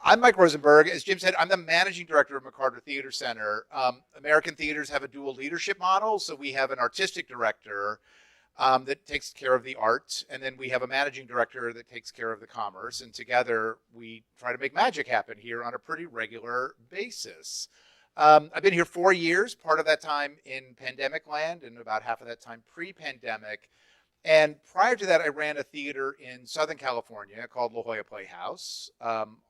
I'm Mike Rosenberg. As Jim said, I'm the managing director of McCarter Theater Center. American theaters have a dual leadership model. So we have an artistic director that takes care of the art, and then we have a managing director that takes care of the commerce. And together we try to make magic happen here on a pretty regular basis. I've been here 4 years, part of that time in pandemic land and about half of that time pre-pandemic. And prior to that, I ran a theater in Southern California called La Jolla Playhouse,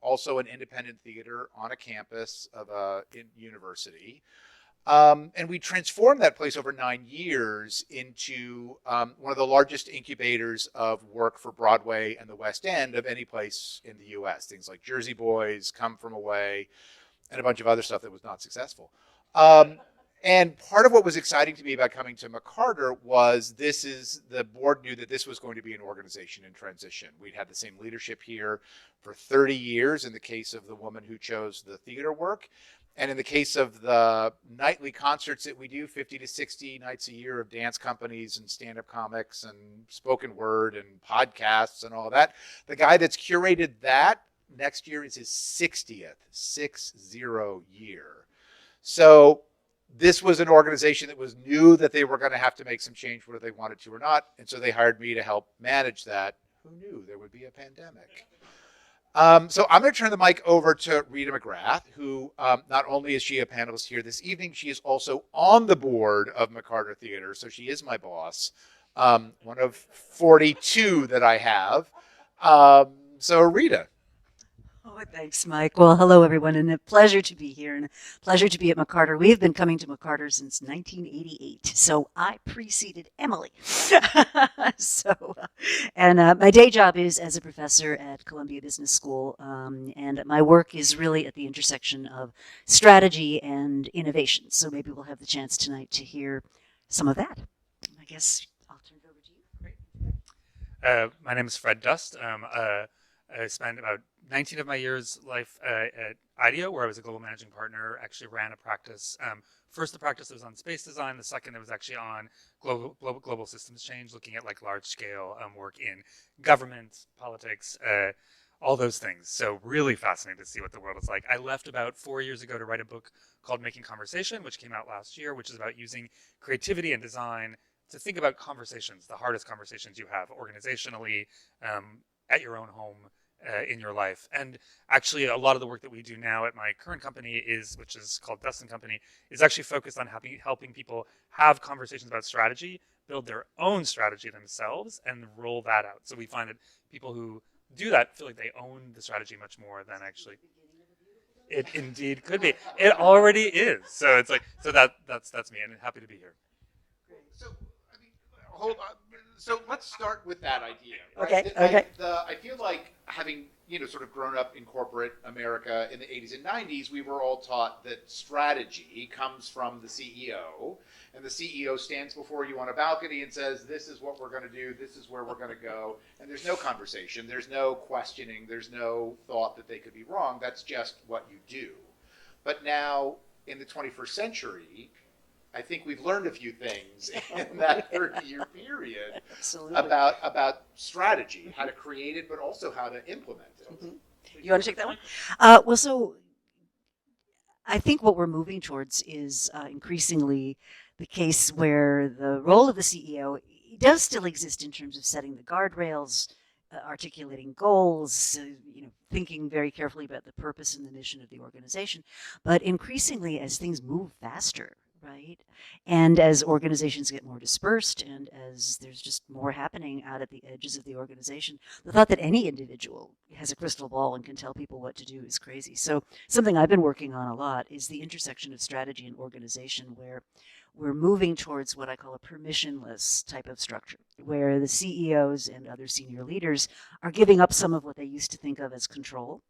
also an independent theater on a campus of a university. And we transformed that place over 9 years into one of the largest incubators of work for Broadway and the West End of any place in the US. Things like Jersey Boys, Come From Away, and a bunch of other stuff that was not successful. And part of what was exciting to me about coming to McCarter was the board knew that this was going to be an organization in transition. We'd had the same leadership here for 30 years in the case of the woman who chose the theater work. And in the case of the nightly concerts that we do, 50 to 60 nights a year of dance companies and stand-up comics and spoken word and podcasts and all that, the guy that's curated that next year is his 60th year. So this was an organization that knew that they were going to have to make some change whether they wanted to or not. And so they hired me to help manage that. Who knew there would be a pandemic? So I'm going to turn the mic over to Rita McGrath, who not only is she a panelist here this evening, she is also on the board of McCarter Theater. So she is my boss, one of 42 that I have. So Rita. Oh, thanks, Mike. Well, hello, everyone, and a pleasure to be here and a pleasure to be at McCarter. We've been coming to McCarter since 1988, so I preceded Emily. My day job is as a professor at Columbia Business School, and my work is really at the intersection of strategy and innovation. So maybe we'll have the chance tonight to hear some of that. I guess I'll turn it over to you. Great. My name is Fred Dust. I spent about 19 of my years' life at IDEO, where I was a global managing partner, actually ran a practice. First, the practice that was on space design. The second, it was actually on global systems change, looking at like large-scale work in government, politics, all those things. So really fascinating to see what the world is like. I left about 4 years ago to write a book called Making Conversation, which came out last year, which is about using creativity and design to think about conversations, the hardest conversations you have organizationally, at your own home, in your life. And actually a lot of the work that we do now at my current company which is called Dust&Co, is actually focused on helping people have conversations about strategy, build their own strategy themselves, and roll that out. So we find that people who do that feel like they own the strategy much more than actually it indeed could be. It already is. So it's like, that's me, and I'm happy to be here. So, I mean, hold on. So let's start with that idea. Right? Okay. I feel like having sort of grown up in corporate America in the 80s and 90s, we were all taught that strategy comes from the CEO, and the CEO stands before you on a balcony and says, "This is what we're going to do. This is where we're going to go." And there's no conversation. There's no questioning. There's no thought that they could be wrong. That's just what you do. But now in the 21st century, I think we've learned a few things in that 30-year period about strategy, how to create it, but also how to implement it. Mm-hmm. You want to take that one? So I think what we're moving towards is increasingly the case where the role of the CEO does still exist in terms of setting the guardrails, articulating goals, thinking very carefully about the purpose and the mission of the organization. But increasingly, as things move faster, right? And as organizations get more dispersed and as there's just more happening out at the edges of the organization, the thought that any individual has a crystal ball and can tell people what to do is crazy. So something I've been working on a lot is the intersection of strategy and organization, where we're moving towards what I call a permissionless type of structure, where the CEOs and other senior leaders are giving up some of what they used to think of as control.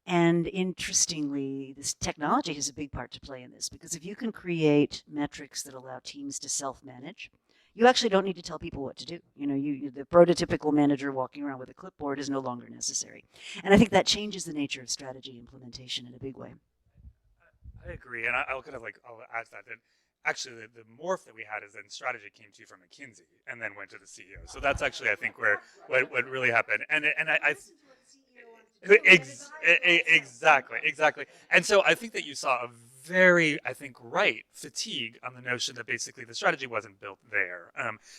And interestingly, this technology has a big part to play in this, because if you can create metrics that allow teams to self-manage, you actually don't need to tell people what to do. The prototypical manager walking around with a clipboard is no longer necessary. And I think that changes the nature of strategy implementation in a big way. I agree, and I'll add to that actually the morph that we had is then strategy came to you from McKinsey and then went to the CEO. So that's actually, I think, where what really happened. And I Exactly. And so I think that you saw a very, I think, right fatigue on the notion that basically the strategy wasn't built there.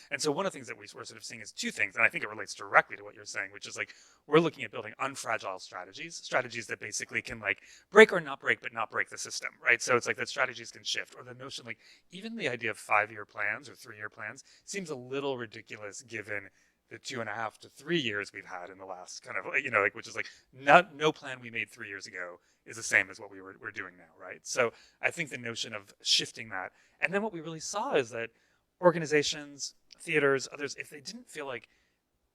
And so one of the things that we're sort of seeing is two things, and I think it relates directly to what you're saying, which is like we're looking at building unfragile strategies that basically can like break or not break, but not break the system, right? So it's like that strategies can shift, or the notion like even the idea of 5-year plans or 3-year plans seems a little ridiculous given the 2.5 to 3 years we've had in the last kind of, like, which is like no plan we made 3 years ago is the same as what we're doing now, right? So I think the notion of shifting that, and then what we really saw is that organizations, theaters, others, if they didn't feel like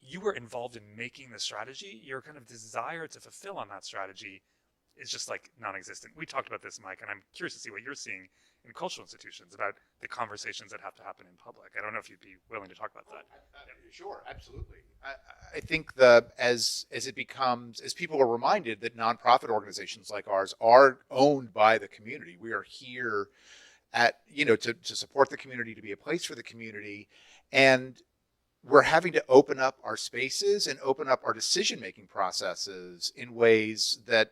you were involved in making the strategy, your kind of desire to fulfill on that strategy is just like non-existent. We talked about this, Mike, and I'm curious to see what you're seeing in cultural institutions about the conversations that have to happen in public. I don't know if you'd be willing to talk about that. Sure, absolutely. I think as people are reminded that nonprofit organizations like ours are owned by the community. We are here to support the community, to be a place for the community, and we're having to open up our spaces and open up our decision-making processes in ways that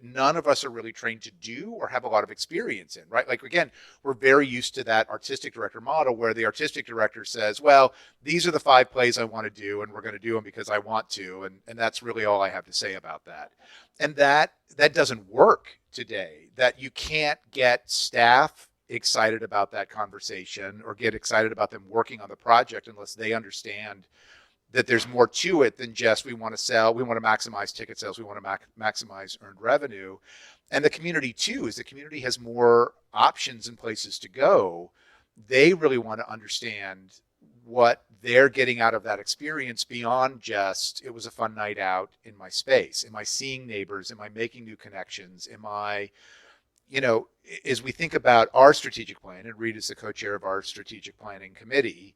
none of us are really trained to do or have a lot of experience in, right? Like, again, we're very used to that artistic director model where the artistic director says, well, these are the 5 plays I want to do, and we're going to do them because I want to, and that's really all I have to say about that. And that doesn't work today, that you can't get staff excited about that conversation or get excited about them working on the project unless they understand that there's more to it than just we want to sell, we want to maximize ticket sales, we want to maximize earned revenue. And the community too, as the community has more options and places to go, they really want to understand what they're getting out of that experience beyond just, it was a fun night out in my space. Am I seeing neighbors? Am I making new connections? Am I, as we think about our strategic plan, and Rita's the co-chair of our strategic planning committee,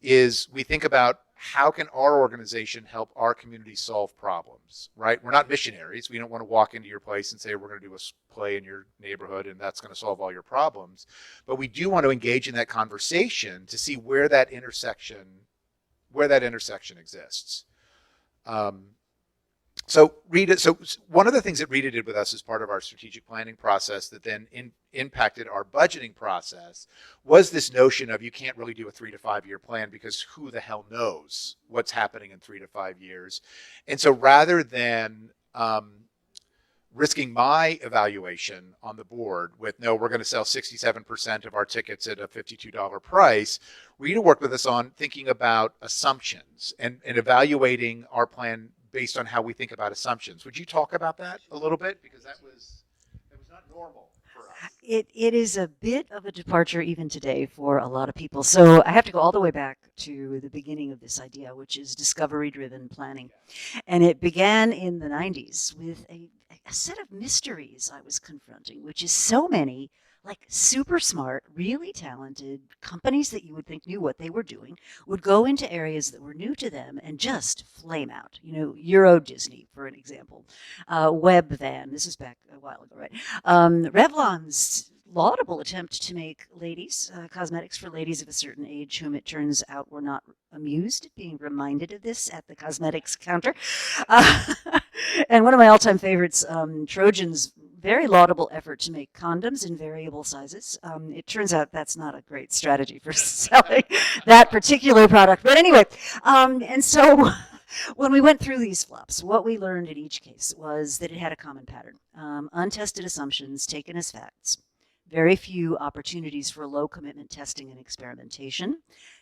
is we think about how can our organization help our community solve problems, right? We're not missionaries. We don't want to walk into your place and say, we're going to do a play in your neighborhood and that's going to solve all your problems. But we do want to engage in that conversation to see where that intersection exists. So one of the things that Rita did with us as part of our strategic planning process that then impacted our budgeting process was this notion of you can't really do a 3 to 5 year plan because who the hell knows what's happening in 3 to 5 years. And so rather than risking my evaluation on the board with, no, we're going to sell 67% of our tickets at a $52 price, Rita worked with us on thinking about assumptions and evaluating our plan based on how we think about assumptions. Would you talk about that a little bit? Because that was not normal for us. It is a bit of a departure even today for a lot of people. So I have to go all the way back to the beginning of this idea, which is discovery-driven planning. And it began in the 90s with a set of mysteries I was confronting, which is so many like super smart, really talented companies that you would think knew what they were doing would go into areas that were new to them and just flame out. Euro Disney, for an example, Webvan. This is back a while ago, right? Revlon's laudable attempt to make ladies, cosmetics for ladies of a certain age, whom it turns out were not amused at being reminded of this at the cosmetics counter. And one of my all-time favorites, Trojan's very laudable effort to make condoms in variable sizes. It turns out that's not a great strategy for selling that particular product. But anyway, and so when we went through these flops, what we learned in each case was that it had a common pattern. Untested assumptions taken as facts. Very few opportunities for low commitment testing and experimentation.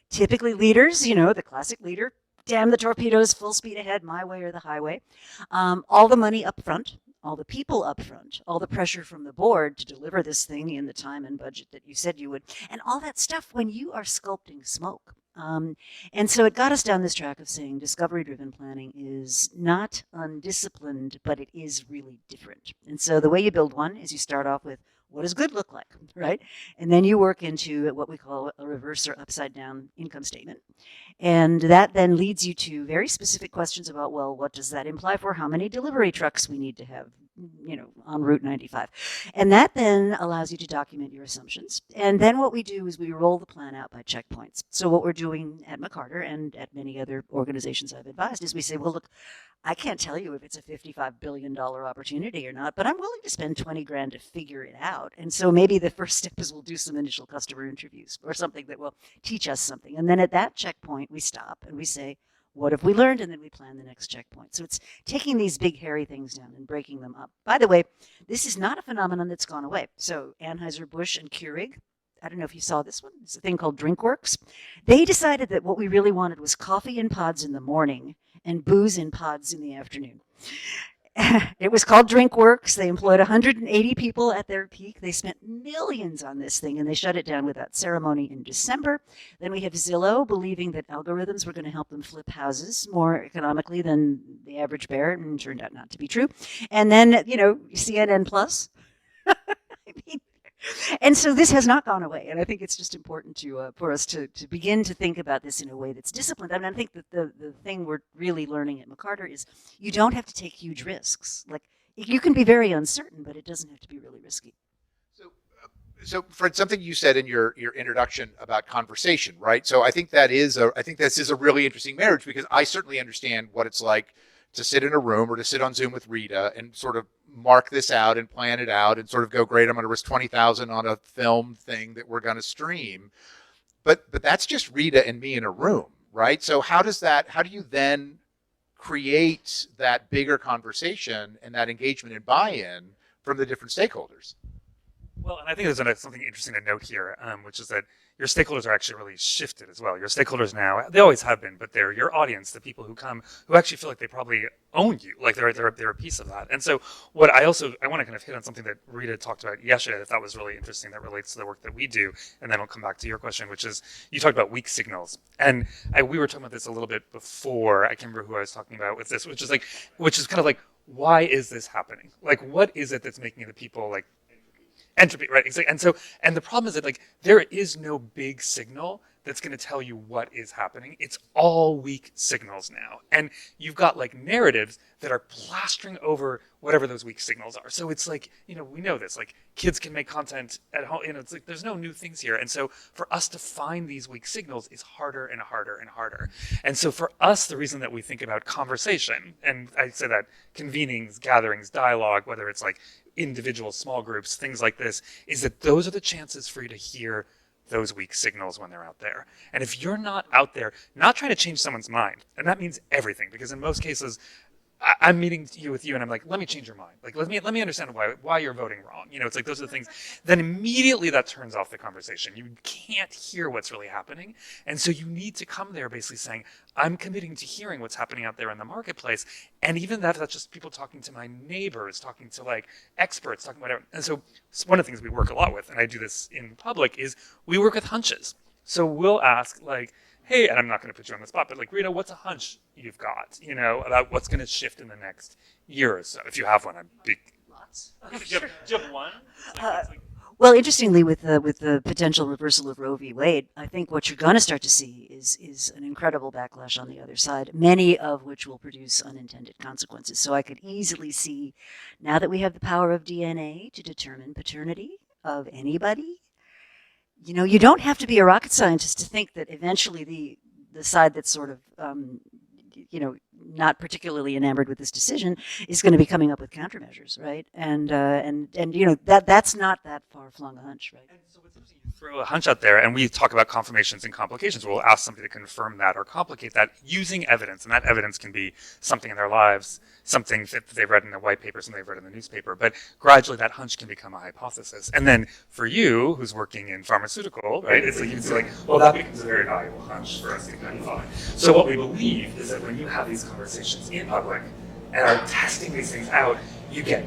Typically leaders, the classic leader, damn the torpedoes, full speed ahead, my way or the highway. All the money up front. All the people up front, all the pressure from the board to deliver this thing in the time and budget that you said you would, and all that stuff when you are sculpting smoke. And so it got us down this track of saying discovery-driven planning is not undisciplined, but it is really different. And so the way you build one is you start off with, what does good look like, right? And then you work into what we call a reverse or upside down income statement. And that then leads you to very specific questions about, well, what does that imply for how many delivery trucks we need to have, on Route 95. And that then allows you to document your assumptions. And then what we do is we roll the plan out by checkpoints. So what we're doing at McCarter and at many other organizations I've advised is we say, well, look, I can't tell you if it's a $55 billion opportunity or not, but I'm willing to spend 20 grand to figure it out. And so maybe the first step is we'll do some initial customer interviews or something that will teach us something. And then at that checkpoint, we stop and we say, what have we learned? And then we plan the next checkpoint. So it's taking these big, hairy things down and breaking them up. By the way, this is not a phenomenon that's gone away. So Anheuser-Busch and Keurig, I don't know if you saw this one. It's a thing called DrinkWorks. They decided that what we really wanted was coffee in pods in the morning and booze in pods in the afternoon. It was called DrinkWorks. They employed 180 people at their peak. They spent millions on this thing, and they shut it down without ceremony in December. Then we have Zillow believing that algorithms were going to help them flip houses more economically than the average bear, and turned out not to be true. And then, CNN Plus. I mean, and so this has not gone away, and I think it's just important for us to begin to think about this in a way that's disciplined. I mean, I think that the thing we're really learning at McCarter is you don't have to take huge risks. Like, you can be very uncertain, but it doesn't have to be really risky. So Fred, something you said in your introduction about conversation, right? So I think this is a really interesting marriage, because I certainly understand what it's like to sit in a room or to sit on Zoom with Rita and sort of mark this out and plan it out and sort of go, great, I'm going to risk 20,000 on a film thing that we're going to stream. But that's just Rita and me in a room, right? So how do you then create that bigger conversation and that engagement and buy-in from the different stakeholders? Well, and I think there's something interesting to note here, which is that your stakeholders are actually really shifted as well. Your stakeholders now, they always have been, but they're your audience, the people who come, who actually feel like they probably own you, like they're a piece of that. And so what I want to kind of hit on something that Rita talked about yesterday that I thought was really interesting that relates to the work that we do, and then I'll come back to your question, which is you talked about weak signals. And we were talking about this a little bit before, I can't remember who I was talking about with this, which is kind of like, why is this happening? Like, what is it that's making the people like entropy, right? Exactly. And the problem is that there is no big signal that's going to tell you what is happening. It's all weak signals now. And you've got narratives that are plastering over whatever those weak signals are. So it's we know this, kids can make content at home, it's there's no new things here. And so for us to find these weak signals is harder and harder and harder. And so for us, the reason that we think about conversation, and I say that convenings, gatherings, dialogue, whether it's individual small groups, things like this, is that those are the chances for you to hear those weak signals when they're out there. And if you're not out there, not trying to change someone's mind, and that means everything, because in most cases, I'm meeting with you and I'm like, let me change your mind. Let me understand why you're voting wrong. It's those are the things. Then immediately that turns off the conversation. You can't hear what's really happening. And so you need to come there basically saying, I'm committing to hearing what's happening out there in the marketplace. And even that's just people talking to my neighbors, talking to experts, talking whatever. And so one of the things we work a lot with, and I do this in public, is we work with hunches. So we'll ask hey, and I'm not going to put you on the spot, but Rita, what's a hunch you've got, about what's going to shift in the next year or so? If you have one, I'd be... Lots. Do you have one? Well, interestingly, with the potential reversal of Roe v. Wade, I think what you're going to start to see is an incredible backlash on the other side, many of which will produce unintended consequences. So I could easily see, now that we have the power of DNA to determine paternity of anybody, you don't have to be a rocket scientist to think that eventually the side that's sort of, not particularly enamored with this decision is going to be coming up with countermeasures, right? And that's not that far-flung a hunch, right? And so what's interesting, you throw a hunch out there, and we talk about confirmations and complications. We'll ask somebody to confirm that or complicate that using evidence, and that evidence can be something in their lives, something that they've read in the white paper, something they've read in the newspaper, but gradually that hunch can become a hypothesis. And then for you, who's working in pharmaceutical, right, it's you can say well, that becomes a very valuable hunch for us to identify. So what we believe is that when you have these conversations in public and are testing these things out, you get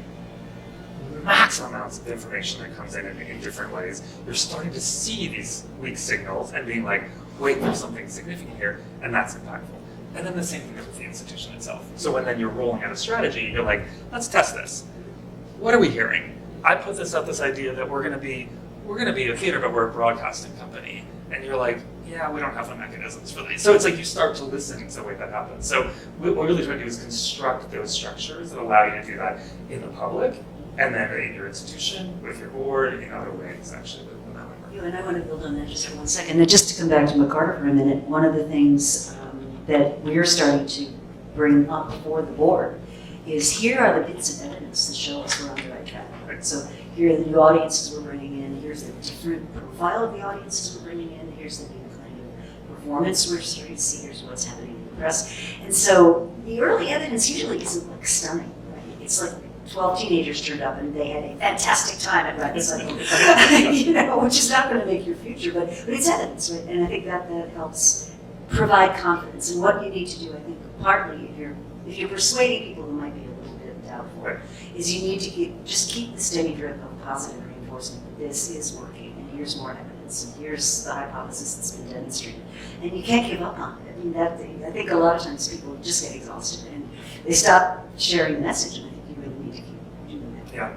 maximum amounts of information that comes in different ways. You're starting to see these weak signals and being wait, there's something significant here, and that's impactful. And then the same thing with the institution itself. So when then you're rolling out a strategy, you're let's test this. What are we hearing? I put this idea that we're going to be a theater, but we're a broadcasting company. And you're yeah, we don't have the mechanisms for these. So it's you start to listen to the way that happens. So what we're really trying to do is construct those structures that allow you to do that in the public, and then in your institution, with your board, in other ways, actually. And I want to build on that just for 1 second. And just to come back to McCarter for a minute, one of the things that we're starting to bring up before the board is here are the bits of evidence that show us we're on the right track. Right? So here are the new audiences we're bringing in. Here's the different profile of the audiences we're bringing in. Here's the new kind of performance we're starting to see. Here's what's happening in the press. And so the early evidence usually isn't like stunning. Right? It's like 12 teenagers turned up and they had a fantastic time at Rockefeller, which is not going to make your future, but it's evidence, right? And I think that helps provide confidence. And what you need to do, I think, partly if you're persuading people who might be a little bit doubtful, right, is you need to keep the steady drip of positive reinforcement that this is working, and here's more evidence, and here's the hypothesis that's been demonstrated, and you can't give up on it. I mean, I think a lot of times people just get exhausted and they stop sharing the message. And I think you really need to keep doing that. Yeah.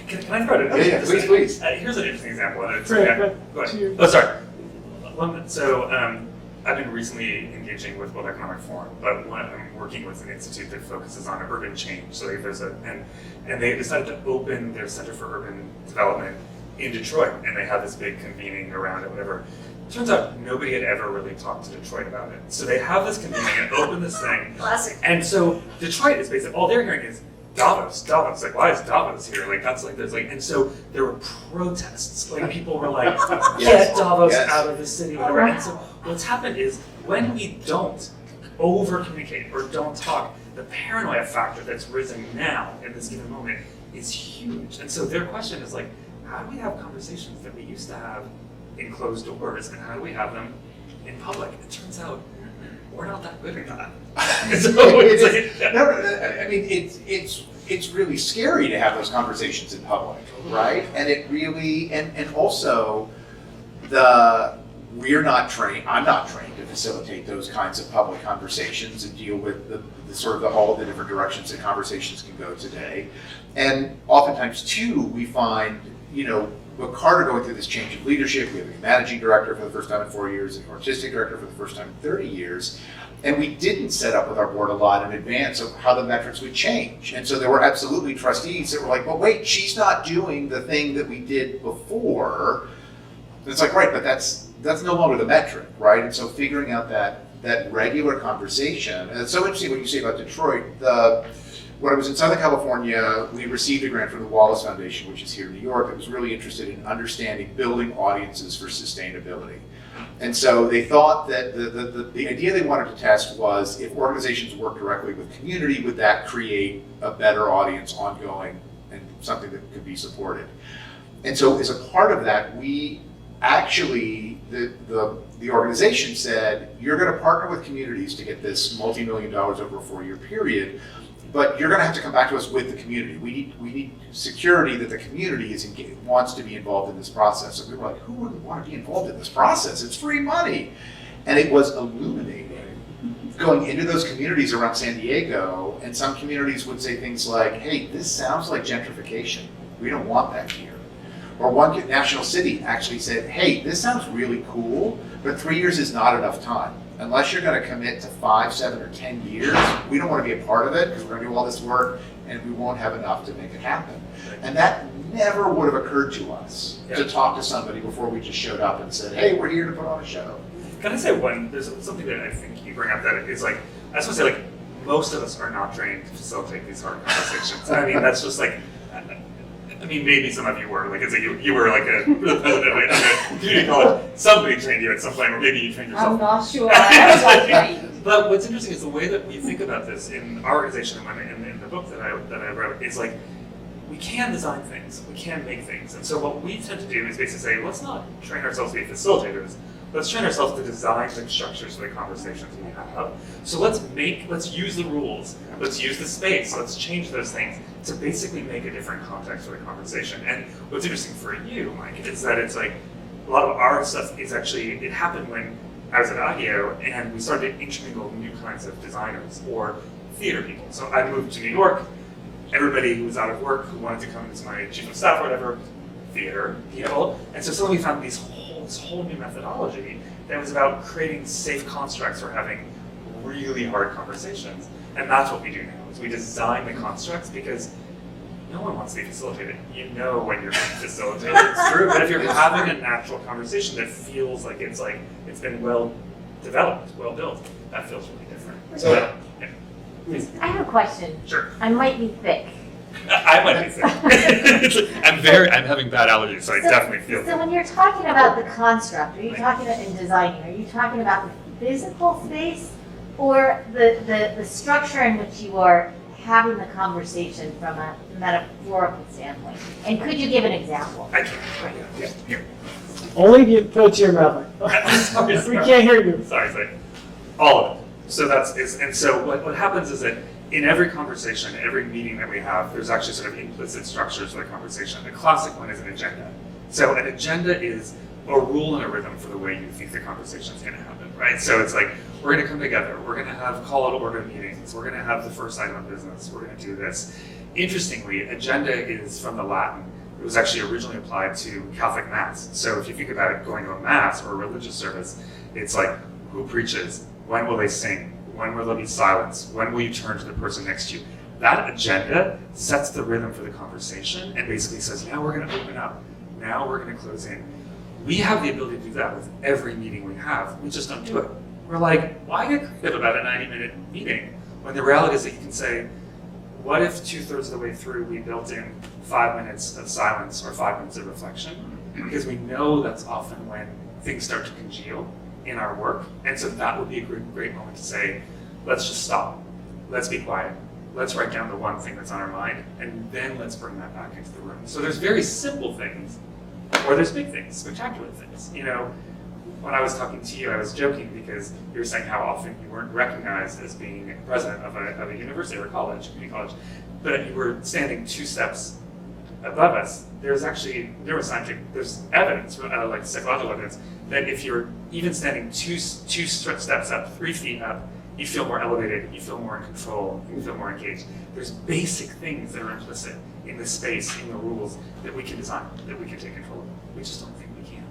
Can I throw it in? Yeah, please. Here's an interesting example. And it's, Go go ahead. Oh, sorry. I've been recently engaging with World Economic Forum, but I'm working with an institute that focuses on urban change. So they decided to open their Center for Urban Development in Detroit, and they had this big convening around it, whatever. Turns out nobody had ever really talked to Detroit about it. So they have this convening and open this thing. Classic. And so Detroit is basically, all they're hearing is Davos. Like, why is Davos here? Like, and so there were protests. Like, people were like, get Davos out of the city, whatever. And so what's happened is when we don't over-communicate or don't talk, the paranoia factor that's risen now in this given moment is huge. And so their question is like, how do we have conversations that we used to have in closed doors, and how do we have them in public? It turns out we're not that good at that. So it's like, no, I mean, it's really scary to have those conversations in public, right? And it really, and also I'm not trained to facilitate those kinds of public conversations and deal with the sort of all of the different directions that conversations can go today. And oftentimes too, we find, with Carter going through this change of leadership, we have a managing director for the first time in 4 years, an artistic director for the first time in 30 years, and we didn't set up with our board a lot in advance of how the metrics would change. And so there were absolutely trustees that were like, well, wait, she's not doing the thing that we did before. And it's like, right, but that's no longer the metric, right? And so figuring out that regular conversation, and it's so interesting what you say about Detroit. When I was in Southern California, we received a grant from the Wallace Foundation, which is here in New York, that was really interested in understanding building audiences for sustainability. And so they thought that the idea they wanted to test was if organizations work directly with community, would that create a better audience ongoing and something that could be supported? And so as a part of that, we actually, the organization said, you're going to partner with communities to get this multi-million dollars over a 4-year period, but you're going to have to come back to us with the community. We need security that the community wants to be involved in this process. And we were like, who wouldn't want to be involved in this process? It's free money. And it was illuminating going into those communities around San Diego, and some communities would say things like, hey, this sounds like gentrification. We don't want that here. Or one national city actually said, hey, this sounds really cool, but 3 years is not enough time. Unless you're going to commit to 5, 7, or 10 years, we don't want to be a part of it because we're going to do all this work and we won't have enough to make it happen. And that never would have occurred to us to talk to somebody before we just showed up and said, hey, we're here to put on a show. Can I say there's something that I think you bring up that is like, I just want to say, like, most of us are not trained to facilitate these hard conversations. I mean, that's just like, maybe some of you were, like, it's like you were like the president of a community college. Somebody trained you at some point, or maybe you trained yourself. I'm not sure. I was not trained. But what's interesting is the way that we think about this in our organization and in the book that I wrote. It's like we can design things, we can make things, and so what we tend to do is basically say, let's not train ourselves to be facilitators. Let's train ourselves to design the structures for the conversations we have. So let's use the rules, let's use the space, let's change those things to basically make a different context for the conversation. And what's interesting for you, Mike, is that it's like a lot of our stuff is actually, it happened when I was at IDEO and we started to intermingle new kinds of designers or theater people. So I moved to New York, everybody who was out of work who wanted to come as my chief of staff or whatever, theater people. And so suddenly we found this whole new methodology that was about creating safe constructs for having really hard conversations. And that's what we do now, is we design the constructs because no one wants to be facilitated. You know when you're being facilitated. It's true. But if you're having a natural conversation that feels like it's been well developed, well built, that feels really different. So, I have a question. Sure. I might be thick. I might be sick. I'm having bad allergies, so I definitely feel So when you're talking about the construct, are you talking about in designing, are you talking about the physical space or the structure in which you are having the conversation from a metaphorical standpoint? And could you give an example? I can't. Yeah. Here. Only if you put it to your mouth. Sorry. We can't hear you. Sorry. All of it. So and so what happens is that in every conversation, every meeting that we have, there's actually sort of implicit structures for the conversation. The classic one is an agenda. So an agenda is a rule and a rhythm for the way you think the conversation is going to happen, right? So it's like, we're going to come together, we're going to have call to order meetings, we're going to have the first item of business, we're going to do this. Interestingly, agenda is from the Latin. It was actually originally applied to Catholic Mass. So if you think about it, going to a Mass or a religious service, it's like, who preaches? When will they sing? When will there be silence? When will you turn to the person next to you? That agenda sets the rhythm for the conversation and basically says, now we're going to open up. Now we're going to close in. We have the ability to do that with every meeting we have. We just don't do it. We're like, why get creative about a 90-minute meeting when the reality is that you can say, what if 2/3 of the way through we built in 5 minutes of silence or 5 minutes of reflection? Because we know that's often when things start to congeal in our work. And so that would be a great moment to say, let's just stop. Let's be quiet. Let's write down the one thing that's on our mind, and then let's bring that back into the room. So there's very simple things, or there's big things, spectacular things. You know, when I was talking to you, I was joking because you were saying how often you weren't recognized as being president of a university or a college, community college, but you were standing 2 steps above us. There's actually there's evidence, like psychological evidence, that if you're even standing two steps up, 3 feet up, you feel more elevated, you feel more in control, you feel more engaged. There's basic things that are implicit in the space, in the rules, that we can design, that we can take control of. We just don't think we can.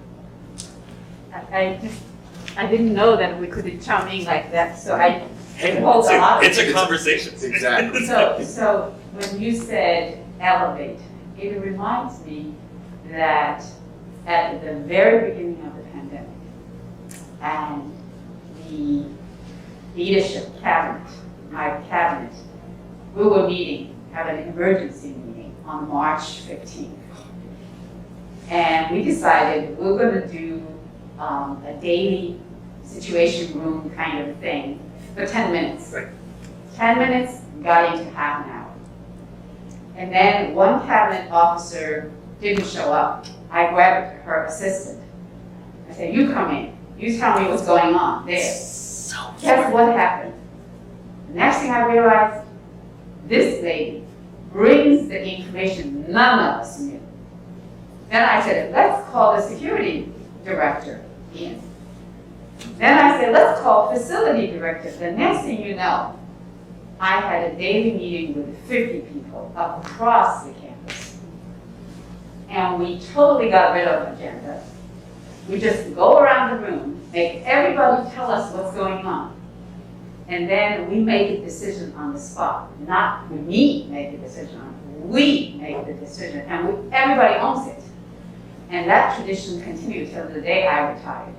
I didn't know that we could be charming like that, so I Hey, hold on. it's a conversation. Exactly. So when you said elevate, it reminds me that at the very beginning of the pandemic, and the leadership cabinet, my cabinet, we were having an emergency meeting on March 15th. And we decided we were going to do a daily situation room kind of thing for 10 minutes. Right. 10 minutes got into half an hour. And then one cabinet officer didn't show up. I grabbed her assistant. I said, you come in. You tell me what's going on there. Guess what happened? The next thing I realized, this lady brings the information none of us knew. Then I said, let's call the security director in. Then I said, let's call facility director. The next thing you know, I had a daily meeting with 50 people across the campus. And we totally got rid of agenda. We just go around the room, make everybody tell us what's going on. And then we make a decision on the spot. Not me make a decision on it. We make the decision, and everybody owns it. And that tradition continued till the day I retired.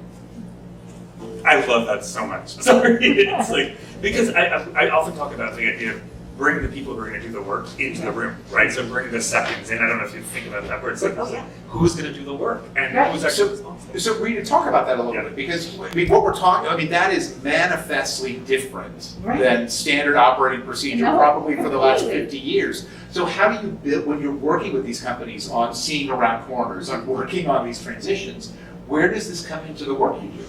I love that so much. Sorry, it's like, because I often talk about the idea of bring the people who are going to do the work into the room, right? So bring the seconds in. I don't know if you think about that, where it's like, who's going to do the work and who's actually responsible. So Rita, talk about that a little bit, because I mean, what we're talking, I mean, that is manifestly different than standard operating procedure, probably for the last 50 years. So how do you build, when you're working with these companies on seeing around corners, on working on these transitions, where does this come into the work you do?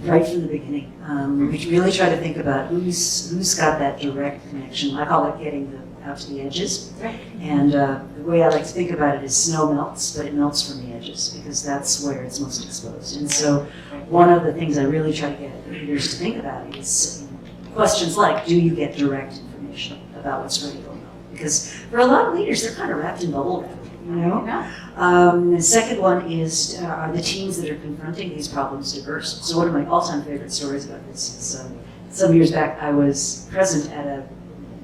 Right from the beginning, we really try to think about who's got that direct connection. I call it getting out to the edges. And the way I like to think about it is snow melts, but it melts from the edges because that's where it's most exposed. And so one of the things I really try to get leaders to think about is questions like, do you get direct information about what's really going on? Because for a lot of leaders, they're kind of wrapped in bubble wrap, you know? The second one is, are the teams that are confronting these problems diverse? So one of my all-time favorite stories about this is some years back, I was present at a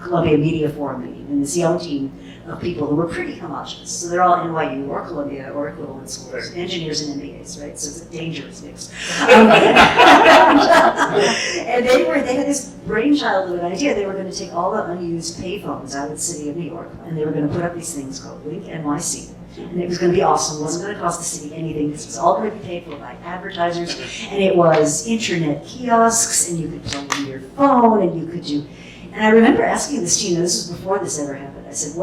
Columbia Media Forum meeting, and this young team of people who were pretty homogenous. So they're all NYU or Columbia or equivalent schools, engineers and MBAs, right? So it's a dangerous mix. And they had this brainchild of an idea. They were going to take all the unused payphones out of the city of New York, and they were going to put up these things called Link NYC. And it was going to be awesome. It wasn't going to cost the city anything. This was all going to be paid for by advertisers. And it was internet kiosks, and you could plug in your phone, and you could do. And I remember asking this team, this was before this ever happened. I said,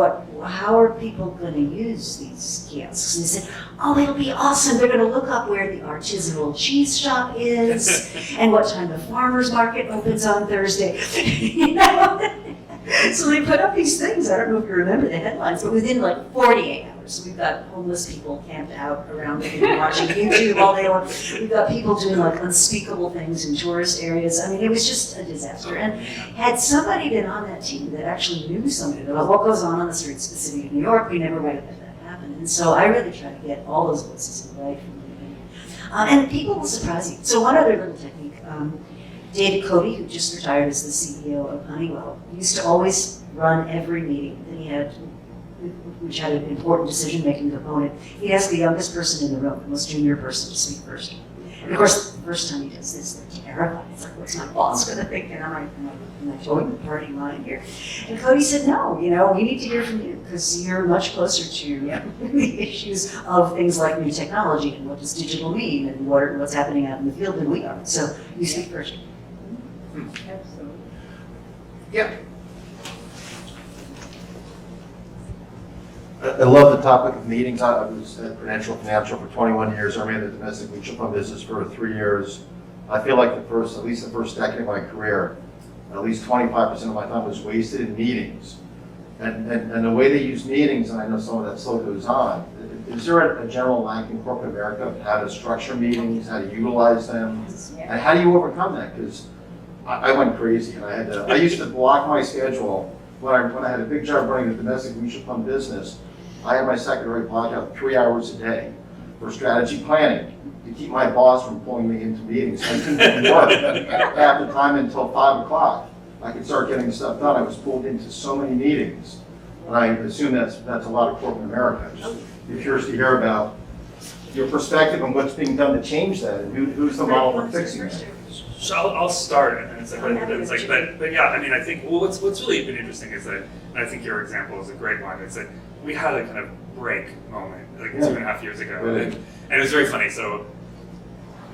how are people going to use these kiosks? And they said, oh, it'll be awesome. They're going to look up where the artisanal cheese shop is and what time the farmer's market opens on Thursday. You know? So they put up these things. I don't know if you remember the headlines, but within like 48 hours, we've got homeless people camped out around the city watching YouTube all day long. We've got people doing like unspeakable things in tourist areas. I mean, it was just a disaster. And had somebody been on that team that actually knew something about what goes on the streets of the city of New York, we never would have had that happen. And so I really try to get all those voices in the right from the beginning. And people will surprise you. So one other little technique. David Cody, who just retired as the CEO of Honeywell, used to always run every meeting that he had, which had an important decision-making component. He'd ask the youngest person in the room, the most junior person, to speak first. And of course, the first time he does this, they're terrified. It's like, what's my boss going to think? And am I throwing the party line here? And Cody said, no, we need to hear from you because you're much closer to the issues of things like new technology and what does digital mean and what's happening out in the field than we are. So you speak first. Absolutely. Yeah. I love the topic of meetings. I was at Prudential Financial for 21 years. I ran the domestic mutual fund business for 3 years. I feel like at least the first decade of my career, at least 25% of my time was wasted in meetings. And the way they use meetings, and I know some of that still goes on, is there a general lack in corporate America of how to structure meetings, how to utilize them, and how do you overcome that? Because I went crazy, and I used to block my schedule when I had a big job running the domestic mutual fund business. I had my secretary block out 3 hours a day for strategy planning to keep my boss from pulling me into meetings. I couldn't work half the time until 5 o'clock. I could start getting stuff done. I was pulled into so many meetings, and I assume that's a lot of corporate America. Just be curious to hear about your perspective on what's being done to change that, and who's the model for fixing that. So I'll start, and it's like, but yeah, I mean, I think what's really been interesting is that, and I think your example is a great one. Is that we had a kind of break moment like 2.5 years ago, and it was very funny. So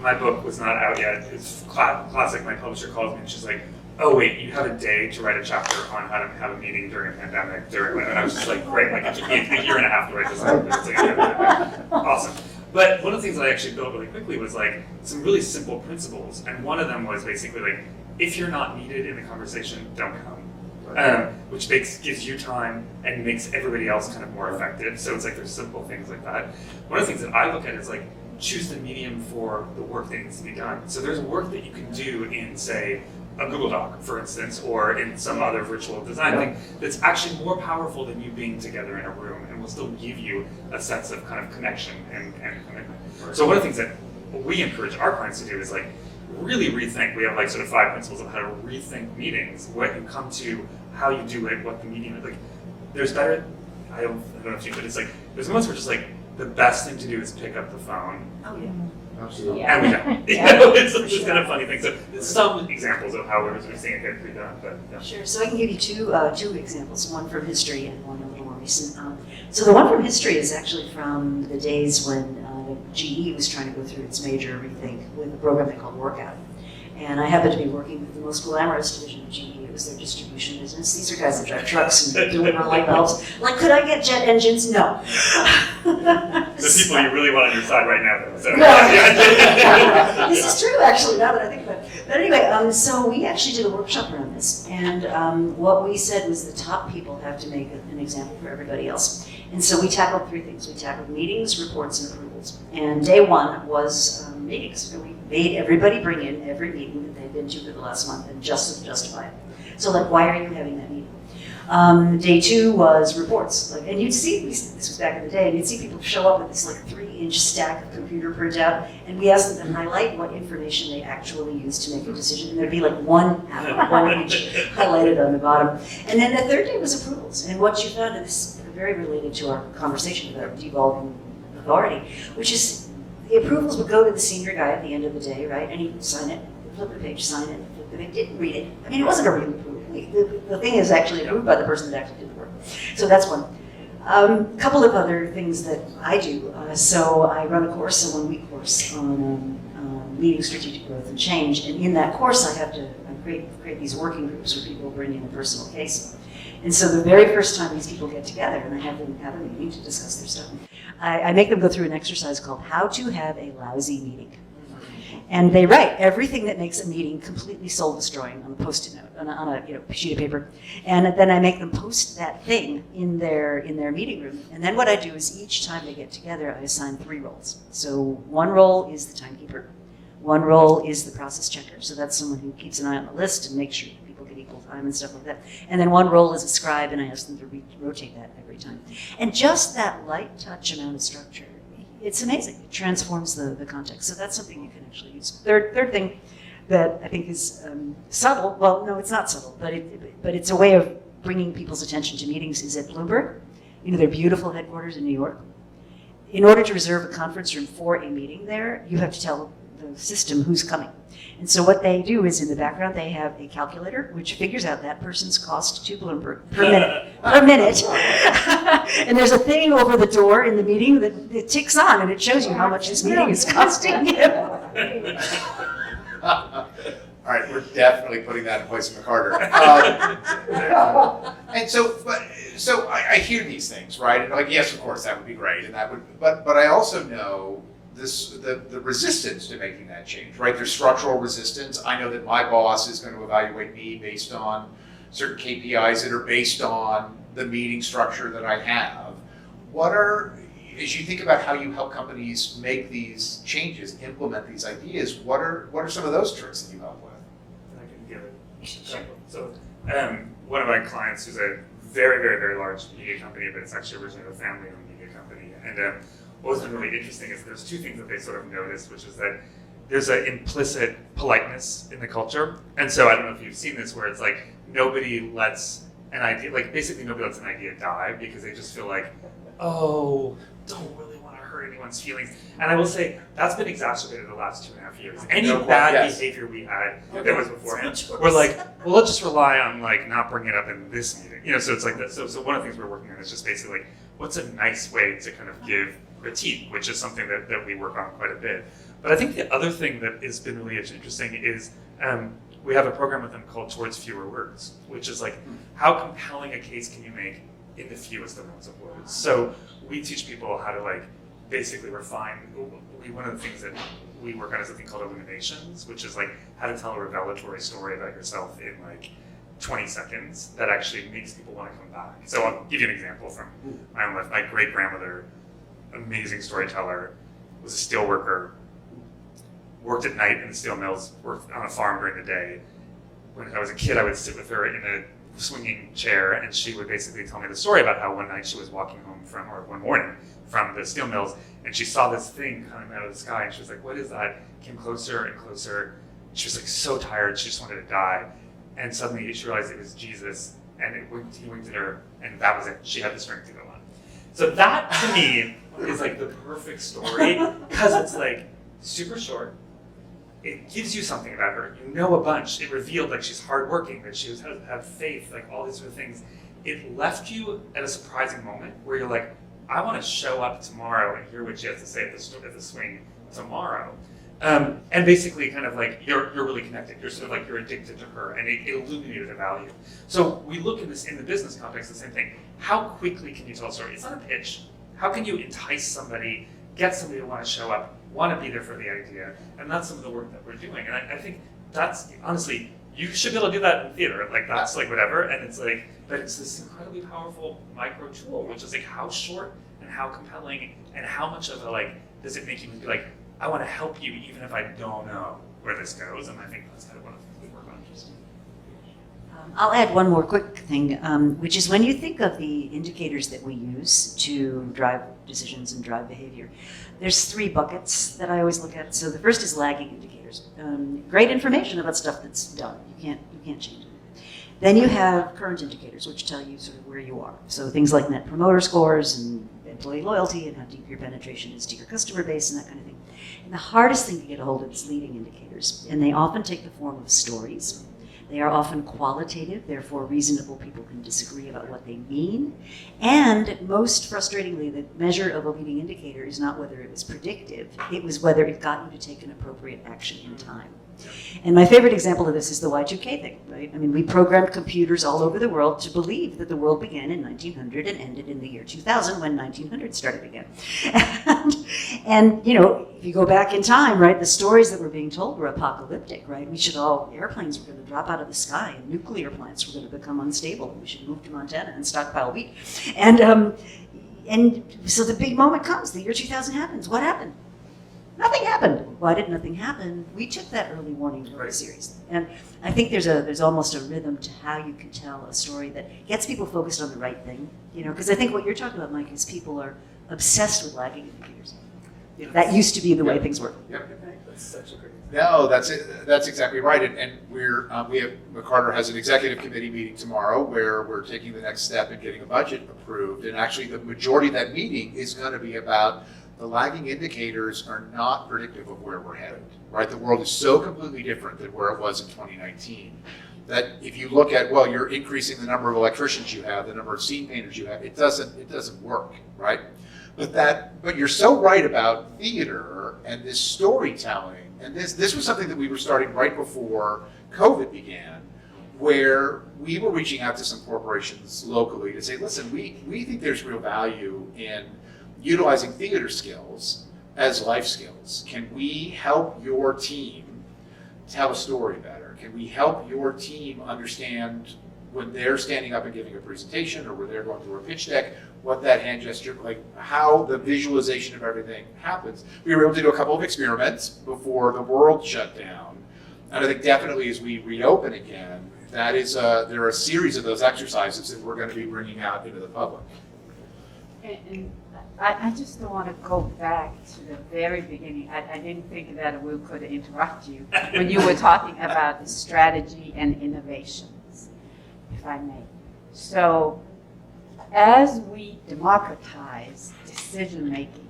my book was not out yet. It's classic. My publisher calls me and she's like, "Oh wait, you have a day to write a chapter on how to have a meeting during a pandemic." And I was just like, "Great!" Like it took me a year and a half to write this. It's like, awesome. But one of the things that I actually built really quickly was like some really simple principles, and one of them was basically like, if you're not needed in the conversation, don't come, which gives you time and makes everybody else kind of more effective. So it's like there's simple things like that. One of the things that I look at is like choose the medium for the work that needs to be done. So there's work that you can do in, say, a Google Doc, for instance, or in some other virtual design thing that's actually more powerful than you being together in a room and will still give you a sense of kind of connection and commitment. So one of the things that we encourage our clients to do is like really rethink. We have like sort of 5 principles of how to rethink meetings, what you come to, how you do it, what the meeting is. Like there's better, I don't know if you, but it's like there's moments where just like the best thing to do is pick up the phone. Oh, yeah. Absolutely. Yeah. And we don't. It's kind of funny thing. So some examples of how we're sort of seeing it get redone. But yeah. Sure. So I can give you two examples, one from history and one a little more recent. So the one from history is actually from the days when GE was trying to go through its major rethink with a program they called Workout. And I happened to be working with the most glamorous division of GE. It was their distribution business. These are guys that drive trucks and deliver light bulbs. Like, could I get jet engines? No. The people you really want on your side right now, though. So. No. This is true, actually, now that I think about it. But anyway, so we actually did a workshop around this. And what we said was the top people have to make an example for everybody else. And so we tackled 3 things. We tackled meetings, reports, and approvals. And day 1 was meetings. So we made everybody bring in every meeting that they've been to for the last month and justify it. So like, why are you having that meeting? Day 2 was reports, and you'd see, this was back in the day, and you'd see people show up with this 3-inch stack of computer printout, and we asked them to highlight what information they actually used to make a decision, and there'd be one inch highlighted on the bottom. And then the third day was approvals, and what you found, and this is very related to our conversation about devolving authority, which is the approvals would go to the senior guy at the end of the day, right, and he'd sign it, flip the page, sign it, flip the page, didn't read it. I mean, it wasn't a real approval. The thing is actually approved by the person that actually did the work. So that's one. A couple of other things that I do. So I run a course, a 1-week course on leading strategic growth and change. And in that course, I have to create these working groups where people bring in a personal case. And so the very first time these people get together, and I have them have a meeting to discuss their stuff, I make them go through an exercise called How to Have a Lousy Meeting. And they write everything that makes a meeting completely soul-destroying on a Post-it note, on a sheet of paper. And then I make them post that thing in their meeting room. And then what I do is each time they get together, I assign 3 roles. So one role is the timekeeper. One role is the process checker. So that's someone who keeps an eye on the list and makes sure people get equal time and stuff like that. And then one role is a scribe, and I ask them to rotate that every time. And just that light touch amount of structure, it's amazing. It transforms the context. So that's something you can actually use. Third thing that I think is subtle. Well, no, it's not subtle, but it's a way of bringing people's attention to meetings. Is at Bloomberg, their beautiful headquarters in New York. In order to reserve a conference room for a meeting there, you have to tell the system who's coming. And so what they do is in the background they have a calculator which figures out that person's cost to Bloomberg per minute. And there's a thing over the door in the meeting that it ticks on and it shows you how much this meeting is costing you. All right, we're definitely putting that in place of McCarter. And so I hear these things, right? And yes, of course, that would be great, and that would. But I also know the resistance to making that change, right? There's structural resistance. I know that my boss is going to evaluate me based on certain KPIs that are based on the meeting structure that I have. As you think about how you help companies make these changes, implement these ideas, what are some of those tricks that you help with? I can give it an example. So one of my clients who's a very, very, very large media company, but it's actually originally a family-owned media company. And what was really interesting is there's 2 things that they sort of noticed, which is that there's an implicit politeness in the culture. And so I don't know if you've seen this, where it's like nobody lets an idea, basically nobody lets an idea die because they just feel like, oh, don't really want to hurt anyone's feelings. And I will say that's been exacerbated the last 2.5 years. Any bad behavior we had that was beforehand, we're like, well, let's just rely on not bringing it up in this meeting. So it's like that. So one of the things we're working on is just basically what's a nice way to kind of give critique, which is something that we work on quite a bit. But I think the other thing that has been really interesting is we have a program with them called Towards Fewer Words, which is how compelling a case can you make in the fewest amounts of words. So we teach people how to basically refine. One of the things that we work on is something called illuminations, which is how to tell a revelatory story about yourself in 20 seconds that actually makes people want to come back. So I'll give you an example from my own life. My great-grandmother, amazing storyteller, was a steel worker, worked at night in the steel mills, worked on a farm during the day. When I was a kid, I would sit with her in a swinging chair, and she would basically tell me the story about how one night she was walking home or one morning from the steel mills, and she saw this thing coming out of the sky, and she was like, what is that? Came closer and closer. She was so tired, she just wanted to die. And suddenly she realized it was Jesus, and he winked at her, and that was it. She had the strength to go on. So that, to me, is the perfect story, because it's super short. It gives you something about her. You know a bunch. It revealed she's hardworking, that she had faith, all these sort of things. It left you at a surprising moment where you're like, I want to show up tomorrow and hear what she has to say at the swing tomorrow. And basically kind of you're really connected. You're sort of you're addicted to her, and it illuminated a value. So we look in the business context, the same thing. How quickly can you tell a story? It's not a pitch. How can you entice somebody, get somebody to want to show up, want to be there for the idea? And that's some of the work that we're doing. And I think that's, honestly, you should be able to do that in theater. That's whatever. And it's but it's this incredibly powerful micro tool, which is how short and how compelling and how much of does it make you be I want to help you even if I don't know where this goes. And I think that's kind of one of the things we work on. I'll add one more quick thing, which is when you think of the indicators that we use to drive decisions and drive behavior, there's 3 buckets that I always look at. So the first is lagging indicators. Great information about stuff that's done. You can't change it. Then you have current indicators, which tell you sort of where you are. So things like net promoter scores and employee loyalty and how deep your penetration is to your customer base and that kind of thing. And the hardest thing to get a hold of is leading indicators. And they often take the form of stories. They are often qualitative, therefore reasonable people can disagree about what they mean. And most frustratingly, the measure of a leading indicator is not whether it was predictive, it was whether it got you to take an appropriate action in time. And my favorite example of this is the Y2K thing, right? I mean, we programmed computers all over the world to believe that the world began in 1900 and ended in the year 2000 when 1900 started again. And you know, if you go back in time, right, the stories that were being told were apocalyptic, right? Airplanes were going to drop out of the sky and nuclear plants were going to become unstable and we should move to Montana and stockpile wheat. And so the big moment comes, the year 2000 happens. What happened? Nothing happened. Why did nothing happen? We took that early warning very seriously. And I think there's almost a rhythm to how you can tell a story that gets people focused on the right thing. You know, because I think what you're talking about, Mike, is people are obsessed with lagging indicators. You know, that used to be the way things were. Yep. That's such a great. No, that's it. That's exactly right. And McCarter has an executive committee meeting tomorrow where we're taking the next step in getting a budget approved. And actually, the majority of that meeting is going to be about the lagging indicators are not predictive of where we're headed. Right? The world is so completely different than where it was in 2019 that if you look at, well, you're increasing the number of electricians you have, the number of scene painters you have, it doesn't work, right? But you're so right about theater and this storytelling, and this was something that we were starting right before COVID began, where we were reaching out to some corporations locally to say, listen, we think there's real value in utilizing theater skills as life skills. Can we help your team tell a story better? Can we help your team understand when they're standing up and giving a presentation or when they're going through a pitch deck, what that hand gesture, like how the visualization of everything happens? We were able to do a couple of experiments before the world shut down. And I think definitely as we reopen again, there are a series of those exercises that we're going to be bringing out into the public. And I just don't want to go back to the very beginning. I didn't think that we could interrupt you when you were talking about the strategy and innovations, if I may. So as we democratize decision-making,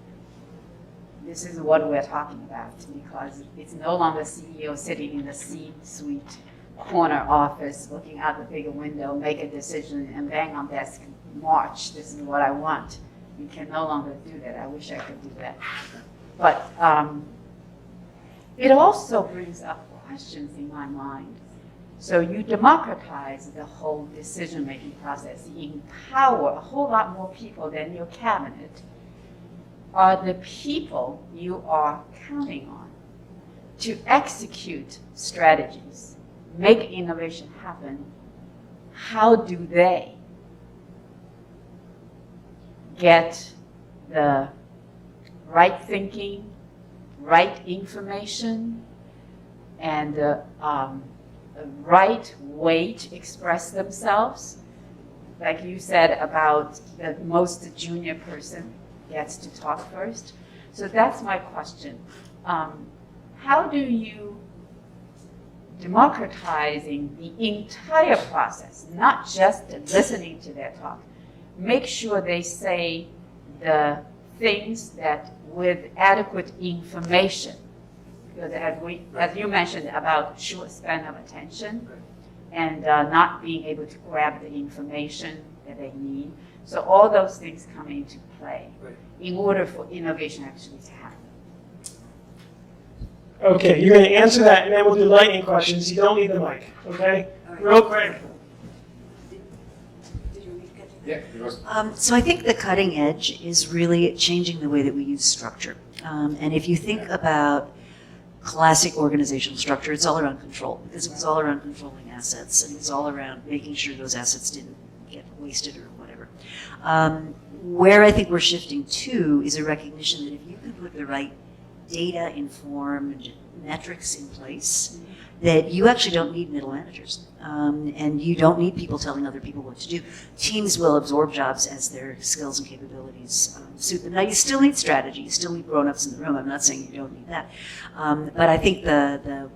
this is what we're talking about, because it's no longer CEO sitting in the C-suite corner office, looking out the big window, make a decision, and bang on desk, march, this is what I want. We can no longer do that. I wish I could do that. But it also brings up questions in my mind. So you democratize the whole decision-making process. You empower a whole lot more people than your cabinet. Are the people you are counting on to execute strategies, make innovation happen, how do they get the right thinking, right information, and the right way to express themselves? Like you said about the most junior person gets to talk first. So that's my question. How do you, democratizing the entire process, not just listening to their talk, make sure they say the things that with adequate information, because as you mentioned about short span of attention and not being able to grab the information that they need. So all those things come into play in order for innovation actually to happen. Okay, you're going to answer that, and then we'll do lightning questions. You don't need the mic, okay? Real quick. Yeah. So I think the cutting edge is really changing the way that we use structure. And if you think about classic organizational structure, it's all around control, because it was all around controlling assets, and it's all around making sure those assets didn't get wasted or whatever. Where I think we're shifting to is a recognition that if you can put the right data-informed, metrics in place that you actually don't need middle managers. And you don't need people telling other people what to do. Teams will absorb jobs as their skills and capabilities suit them. Now, you still need strategy. You still need grown-ups in the room. I'm not saying you don't need that. But I think the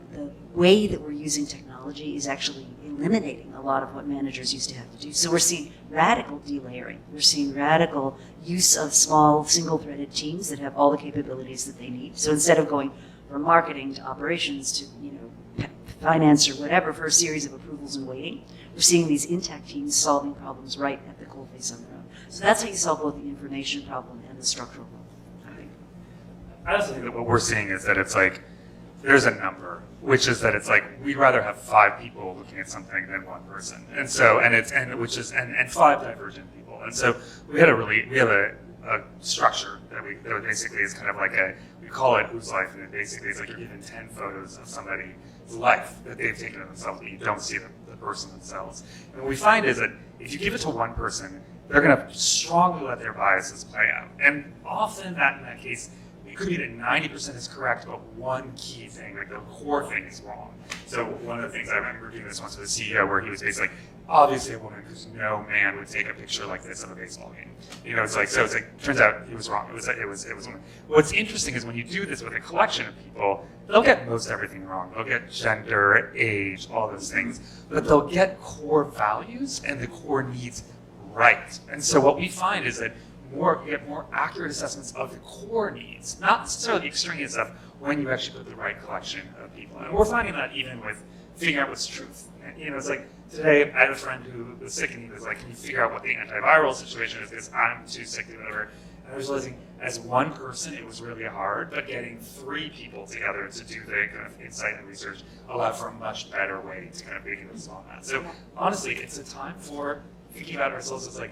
way that we're using technology is actually eliminating a lot of what managers used to have to do. So we're seeing radical delayering. We're seeing radical use of small, single-threaded teams that have all the capabilities that they need. So instead of going from marketing to operations to, finance or whatever for a series of approvals and waiting, we're seeing these intact teams solving problems right at the coalface on their own. So that's how you solve both the information problem and the structural problem, I think. I also think that what we're seeing is that it's like, there's a number, which is that it's like, we'd rather have 5 people looking at something than 1 person. And so, and 5 divergent people. And so we have a structure that basically is kind of like we call it Whose Life, and it basically is like you're given 10 photos of somebody's life that they've taken of themselves, but you don't see the person themselves. And what we find is that if you give it to 1 person, they're going to strongly let their biases play out. And often in that case, it could be that 90% is correct, but one key thing, like the core thing, is wrong. So one of the things I remember doing this once with a CEO, where he was basically like, obviously a woman, because no man would take a picture like this of a baseball game. Turns out he was wrong. It was a woman. What's interesting is when you do this with a collection of people, they'll get most everything wrong. They'll get gender, age, all those things, but they'll get core values and the core needs right. And so what we find is that we get more accurate assessments of the core needs, not necessarily the extraneous stuff, when you actually put the right collection of people. And we're finding that even with figuring out what's truth. And, it's like, today I had a friend who was sick, and he was like, can you figure out what the antiviral situation is, because I'm too sick to whatever. And I was realizing, as one person, it was really hard, but getting 3 people together to do the kind of insight and research allowed for a much better way to kind of begin to solve that. So honestly, it's a time for thinking about ourselves as like,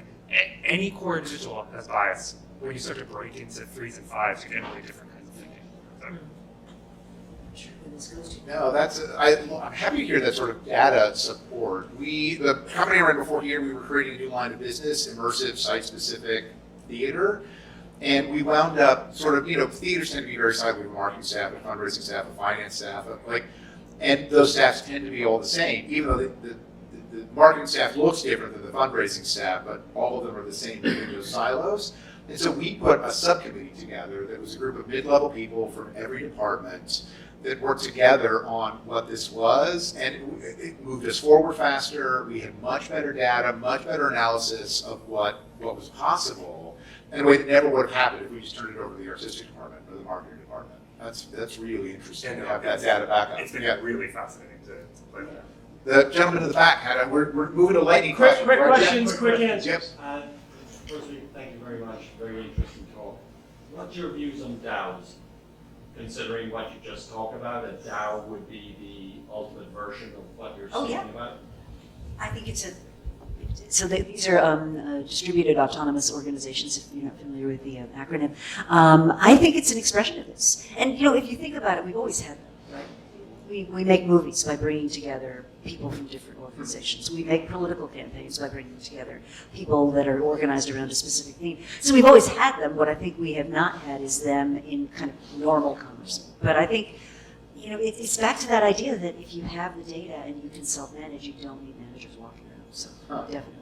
any core individual has bias. When you start to break into 3s and 5s, you get really different kinds of thinking. So. No, I'm happy to hear that sort of data support. The company I ran before here, we were creating a new line of business, immersive, site-specific theater. And we wound up sort of, theaters tend to be very siloed. We have a marketing staff, a fundraising staff, a finance staff, and those staffs tend to be all the same, even though the marketing staff looks different than the fundraising staff, but all of them are the same in those silos. And so we put a subcommittee together that was a group of mid-level people from every department that worked together on what this was, and it moved us forward faster. We had much better data, much better analysis of what was possible, in a way that never would have happened if we just turned it over to the artistic department or the marketing department. That's really interesting to have that data back up. It's been really fascinating to play with that. The gentleman in the back we're moving to lightning Quick questions. questions, quick answers. Firstly, thank you very much. Very interesting talk. What's your views on DAOs? Considering what you just talked about, a DAO would be the ultimate version of what you're speaking about? I think these are distributed autonomous organizations, if you're not familiar with the acronym. I think it's an expression of this. And, if you think about it, we've always had them, right? We make movies by bringing together people from different organizations. We make political campaigns by bringing together people that are organized around a specific theme. So we've always had them. What I think we have not had is them in kind of normal commerce. But I think, it's back to that idea that if you have the data and you can self-manage, you don't need managers walking around. So definitely.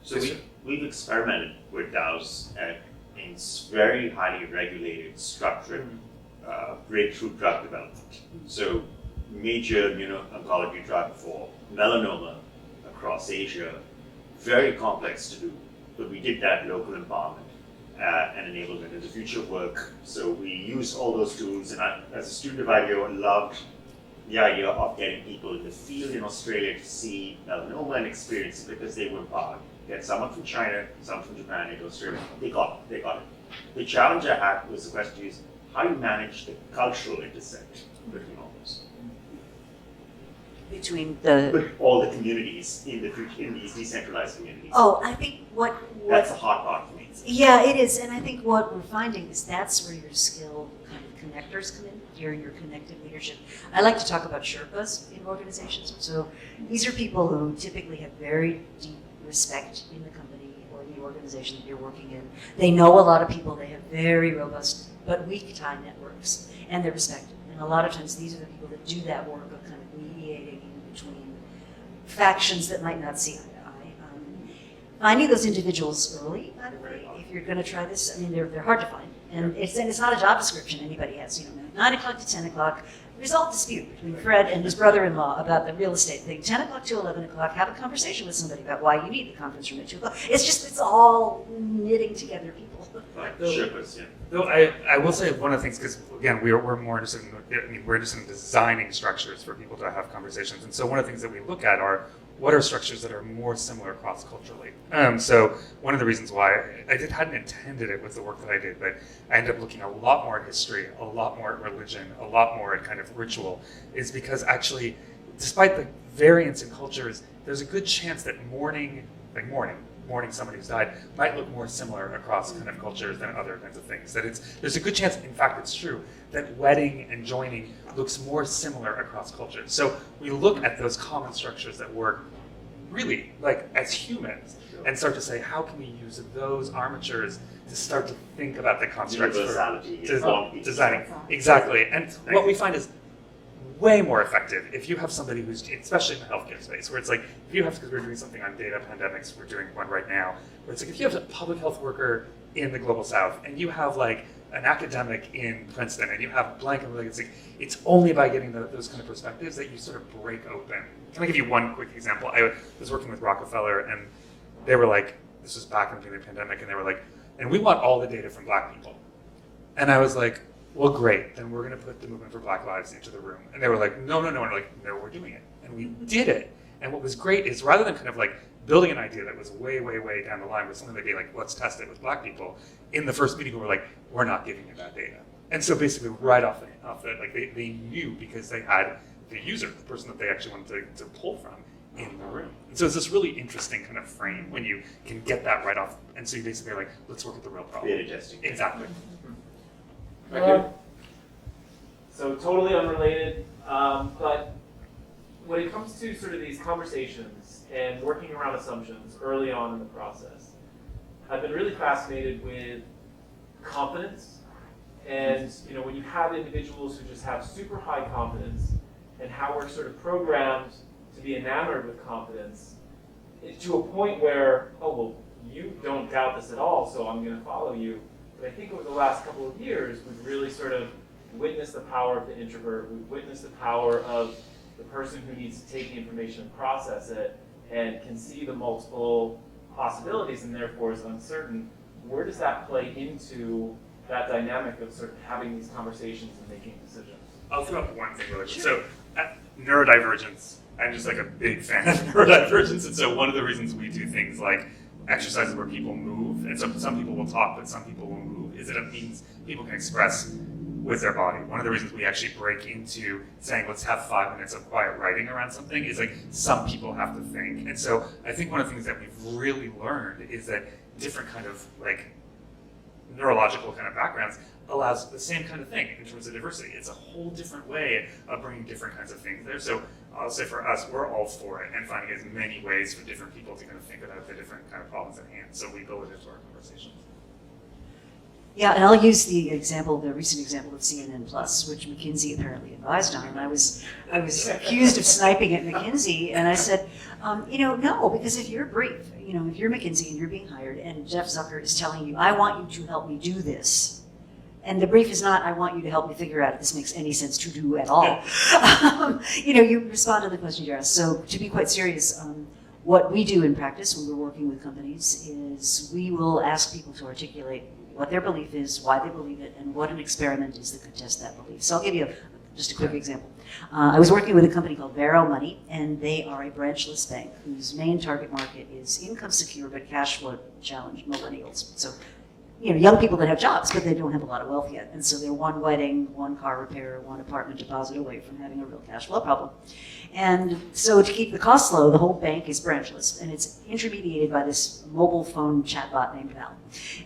So we've experimented with DAOs in very highly regulated, structured breakthrough drug development. So major oncology drug for melanoma across Asia, very complex to do, but we did that local empowerment and enablement in the future work. So we used all those tools, and I, as a student of IDEO, loved the idea of getting people in the field in Australia to see melanoma and experience it because they were empowered. We had someone from China, someone from Japan into Australia. They got it. The challenge I had was the question is, how do you manage the cultural intersect between all those? With all the communities in these decentralized communities. Oh, I think that's the hard part for me. Yeah, it is, and I think what we're finding is that's where your skilled kind of connectors come in, your connected leadership. I like to talk about Sherpas in organizations. So these are people who typically have very deep respect in the company or the organization that you're working in. They know a lot of people. They have very robust but weak tie networks, and they're respected. And a lot of times these are the people that do that work of kind of mediating in between factions that might not see eye to eye. Finding those individuals early, by the way, if you're going to try this, I mean, they're hard to find. And it's not a job description anybody has, 9 o'clock to 10 o'clock, resolve dispute between Fred and his brother-in-law about the real estate thing. 10 o'clock to 11 o'clock, have a conversation with somebody about why you need the conference room at 2 o'clock. It's all knitting together people. Though I will say one of the things, because again, we're more interested we're interested in designing structures for people to have conversations. And so one of the things that we look at are, what are structures that are more similar cross-culturally? So one of the reasons why I hadn't intended it with the work that I did, but I ended up looking a lot more at history, a lot more at religion, a lot more at kind of ritual, is because actually, despite the variance in cultures, there's a good chance that mourning somebody who's died might look more similar across kind of cultures than other kinds of things. There's a good chance, in fact it's true, that wedding and joining looks more similar across cultures. So we look at those common structures that work really like as humans and start to say, how can we use those armatures to start to think about the constructs for designing? Exactly. And what we find is way more effective if you have somebody who's, especially in the healthcare space, where it's like, if you have, because we're doing something on data pandemics, we're doing one right now, where it's like, if you have a public health worker in the global south, and you have like an academic in Princeton, and you have blank, and like, it's only by getting those kind of perspectives that you sort of break open. Can I give you one quick example? I was working with Rockefeller, and they were like, this was back in the beginning of the pandemic, and they were like, and we want all the data from Black people. And I was like, well, great, then we're going to put the movement for Black Lives into the room. And they were like, no. And we're like, no, we're doing it. And we did it. And what was great is, rather than kind of like building an idea that was way, way, way down the line with something that'd be like, let's test it with Black people, in the first meeting we were like, we're not giving you that data. And so basically right off the like they knew, because they had the user, the person that they actually wanted to pull from, in the room. And so it's this really interesting kind of frame when you can get that right off. And so you basically are like, let's work at the real problem. Data testing. Exactly. So totally unrelated, but when it comes to sort of these conversations and working around assumptions early on in the process, I've been really fascinated with confidence. And when you have individuals who just have super high confidence, and how we're sort of programmed to be enamored with confidence, to a point where, oh, well, you don't doubt this at all, so I'm going to follow you. But I think over the last couple of years, we've really sort of witnessed the power of the introvert. We've witnessed the power of the person who needs to take the information and process it and can see the multiple possibilities and therefore is uncertain. Where does that play into that dynamic of sort of having these conversations and making decisions? I'll throw up one thing really quick. So neurodivergence, I'm just like a big fan of neurodivergence. And so one of the reasons we do things like exercises where people move, and so some people will talk, but some people will move, is that it means people can express with their body. One of the reasons we actually break into saying, let's have 5 minutes of quiet writing around something, is like, some people have to think. And so I think one of the things that we've really learned is that different kind of like neurological kind of backgrounds allows the same kind of thing in terms of diversity. It's a whole different way of bringing different kinds of things there. So I'll say for us, we're all for it and finding as many ways for different people to kind of think about the different kind of problems at hand. So we build it into our conversations. Yeah, and I'll use the recent example of CNN Plus, which McKinsey apparently advised on. And I was accused of sniping at McKinsey, and I said, no, because if you're brief, if you're McKinsey and you're being hired, and Jeff Zucker is telling you, I want you to help me do this, and the brief is not, I want you to help me figure out if this makes any sense to do at all. You respond to the question you asked. So to be quite serious, what we do in practice when we're working with companies is we will ask people to articulate what their belief is, why they believe it, and what an experiment is that could test that belief. So I'll give you just a quick example. I was working with a company called Vero Money, and they are a branchless bank whose main target market is income secure but cash flow challenged millennials. So, young people that have jobs, but they don't have a lot of wealth yet. And so they're one wedding, one car repair, one apartment deposit away from having a real cash flow problem. And so to keep the costs low, the whole bank is branchless, and it's intermediated by this mobile phone chatbot named Val.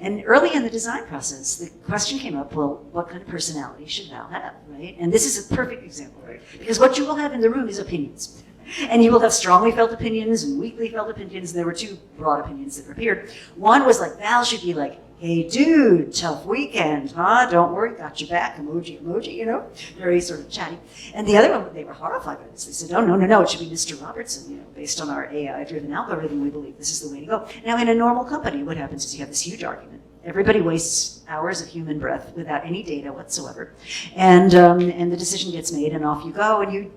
And early in the design process, the question came up, well, what kind of personality should Val have, right? And this is a perfect example, right? Because what you will have in the room is opinions. And you will have strongly felt opinions and weakly felt opinions. And there were 2 broad opinions that appeared. One was like, Val should be like hey dude, tough weekend, huh? Don't worry, got your back, emoji, very sort of chatty. And the other one, they were horrified by this. They said, no, it should be Mr. Robertson, based on our AI-driven algorithm, we believe this is the way to go. Now, in a normal company, what happens is you have this huge argument. Everybody wastes hours of human breath without any data whatsoever, and the decision gets made, and off you go, and you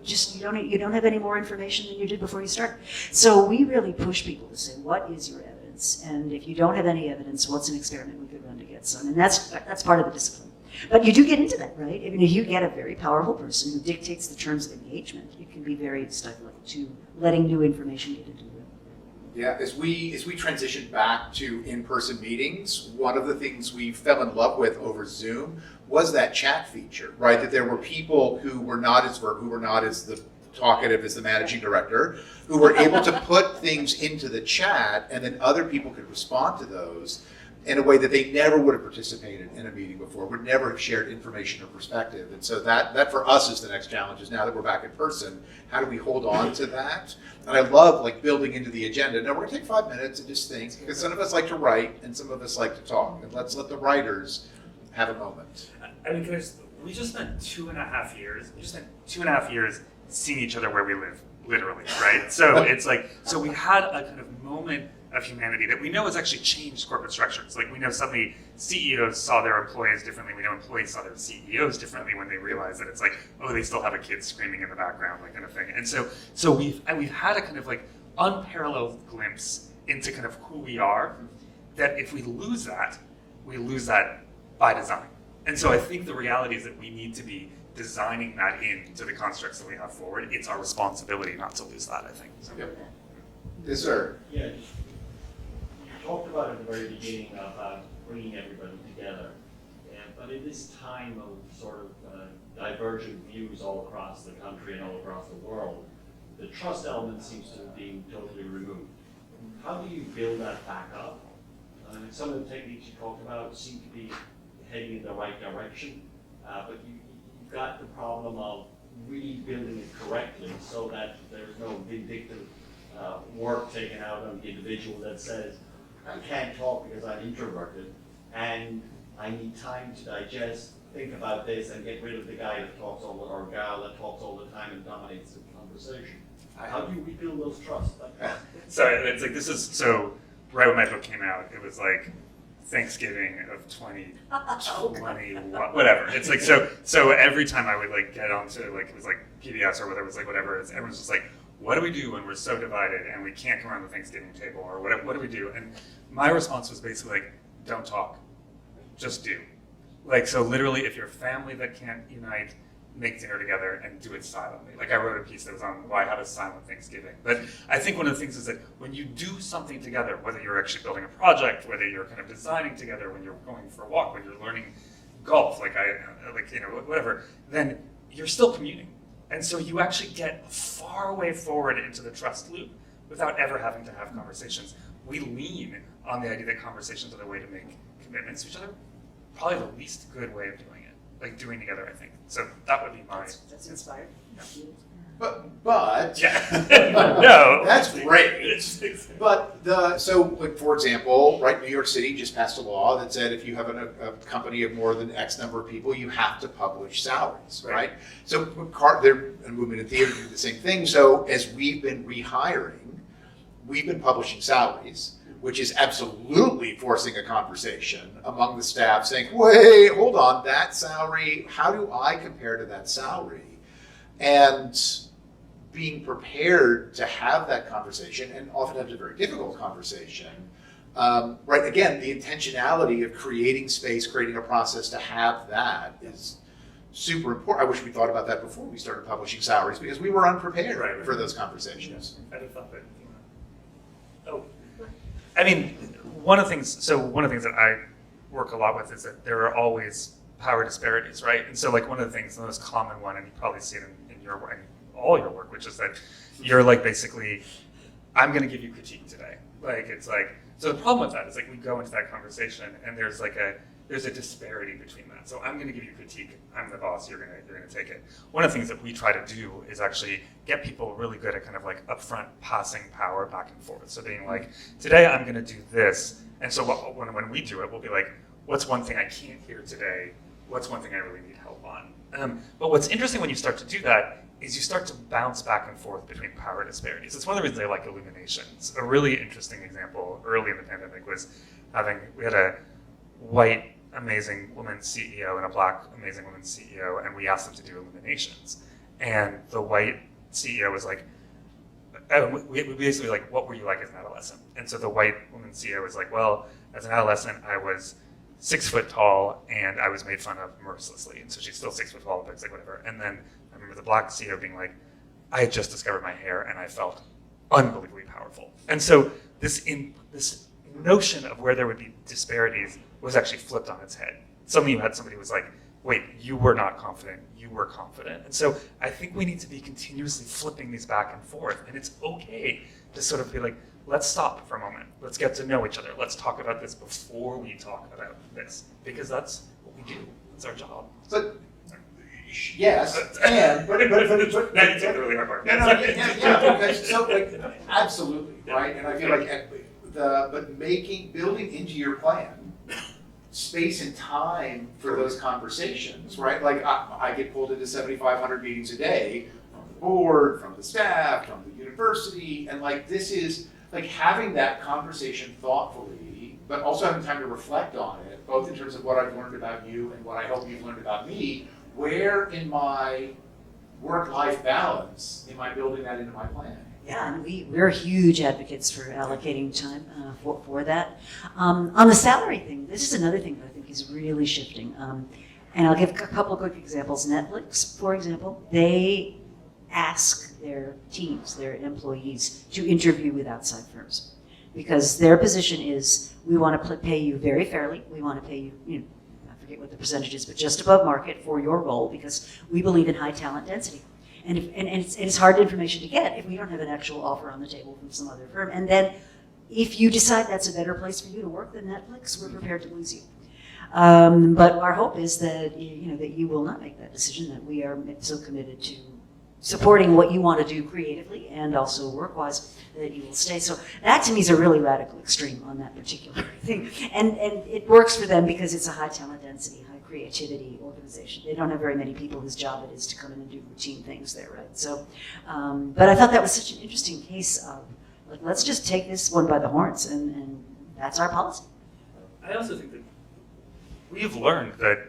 don't have any more information than you did before you start. So we really push people to say, what is your evidence? And if you don't have any evidence, what's an experiment we could run to get some? And that's part of the discipline. But you do get into that, right? I mean, if you get a very powerful person who dictates the terms of engagement, it can be very stifling to letting new information get into the room. Yeah, as we transitioned back to in-person meetings, one of the things we fell in love with over Zoom was that chat feature, right? That there were people who were not as the talkative as the managing director, who were able to put things into the chat, and then other people could respond to those in a way that they never would have participated in a meeting before, would never have shared information or perspective. And so that for us is the next challenge, is now that we're back in person, how do we hold on to that? And I love building into the agenda. Now we're gonna take 5 minutes and just think, because some of us like to write and some of us like to talk. And let's let the writers have a moment. I mean, we just spent 2.5 years seeing each other where we live, literally, right? So it's so we had a kind of moment of humanity that we know has actually changed corporate structures. We know suddenly CEOs saw their employees differently. We know employees saw their CEOs differently when they realized that it's they still have a kid screaming in the background, kind of thing. And so we've had a kind of unparalleled glimpse into kind of who we are, that if we lose that by design. And so I think the reality is that we need to be designing that into the constructs that we have forward. It's our responsibility not to lose that, I think. So. Yep. Yes, sir. Yeah, you talked about at the very beginning about bringing everybody together, but in this time of sort of divergent views all across the country and all across the world, the trust element seems to have been totally removed. How do you build that back up? Some of the techniques you talked about seem to be heading in the right direction, but you've got the problem of really building it correctly so that there's no vindictive work taken out on the individual that says, I can't talk because I'm introverted and I need time to digest, think about this, and get rid of the guy that talks or gal that talks all the time and dominates the conversation. How do you rebuild those trusts? So it's right when my book came out, it was Thanksgiving of 2020, whatever. It's so every time I would get onto it was PBS or whatever, it was whatever, everyone's just what do we do when we're so divided and we can't come around the Thanksgiving table, or whatever? What do we do? And my response was basically don't talk, just do. So literally, if you're a family that can't unite, make dinner together and do it silently. I wrote a piece that was on why have a silent Thanksgiving. But I think one of the things is that when you do something together, whether you're actually building a project, whether you're kind of designing together, when you're going for a walk, when you're learning golf, whatever, then you're still communing. And so you actually get a far way forward into the trust loop without ever having to have conversations. We lean on the idea that conversations are the way to make commitments to each other. Probably the least good way of doing it, doing together, I think. So that would be my... That's inspired. Yeah. But yeah, no, that's great. But for example, right, New York City just passed a law that said if you have a company of more than X number of people, you have to publish salaries, right? So they're a movement in theater do the same thing. So as we've been rehiring, we've been publishing salaries, which is absolutely forcing a conversation among the staff saying, wait, hold on, that salary, how do I compare to that salary? And being prepared to have that conversation, and oftentimes a very difficult conversation, right? Again, the intentionality of creating space, creating a process to have that is super important. I wish we thought about that before we started publishing salaries, because we were unprepared for those conversations. I'd have thought that. Oh, I mean, one of the things that I work a lot with is that there are always power disparities, right? And so one of the things, the most common one, and you probably see it in your work, all your work, which is that you're basically, I'm going to give you critique today. So the problem with that is we go into that conversation and there's there's a disparity between that. So I'm going to give you critique. I'm the boss. You're going to take it. One of the things that we try to do is actually get people really good at kind of like upfront passing power back and forth. So being like, today I'm going to do this. And so when we do it, we'll be like, what's one thing I can't hear today? What's one thing I really need help on? But what's interesting when you start to do that is you start to bounce back and forth between power disparities. It's one of the reasons I like illuminations. A really interesting example early in the pandemic was we had a white amazing woman CEO and a black amazing woman CEO, and we asked them to do illuminations. And the white CEO was like, we basically like, what were you like as an adolescent? And so the white woman CEO was like, well, as an adolescent, I was 6 foot tall and I was made fun of mercilessly. And so she's still 6 foot tall, but it's like whatever. And then I remember the black CEO being like, I had just discovered my hair and I felt unbelievably powerful. And so this notion of where there would be disparities was actually flipped on its head. Suddenly you had somebody who was like, wait, you were not confident, you were confident. And so I think we need to be continuously flipping these back and forth. And it's okay to sort of be like, let's stop for a moment. Let's get to know each other. Let's talk about this before we talk about this. Because that's what we do. It's our job. But yes, but now you take the really hard part. because so like absolutely right, and I feel like building into your plan space and time for those conversations, right? Like I get pulled into 7,500 meetings a day from the board, from the staff, from the university, and like this is like having that conversation thoughtfully, but also having time to reflect on it, both in terms of what I've learned about you and what I hope you've learned about me. Where in my work-life balance am I building that into my plan? Yeah, and we're huge advocates for allocating time for that. On the salary thing, this is another thing that I think is really shifting. And I'll give a couple of quick examples. Netflix, for example, they ask their teams, their employees, to interview with outside firms because their position is, we want to pay you very fairly. We want to pay you, I forget what the percentage is, but just above market for your role because we believe in high talent density. And it's hard information to get if we don't have an actual offer on the table from some other firm. And then if you decide that's a better place for you to work than Netflix, we're prepared to lose you. But our hope is that that you will not make that decision, that we are so committed to supporting what you want to do creatively and also work-wise that you will stay. So that to me is a really radical extreme on that particular thing. And it works for them because it's a high talent density, high creativity organization. They don't have very many people whose job it is to come in and do routine things there, right? So, but I thought that was such an interesting case of, like, let's just take this one by the horns and that's our policy. I also think that we've learned that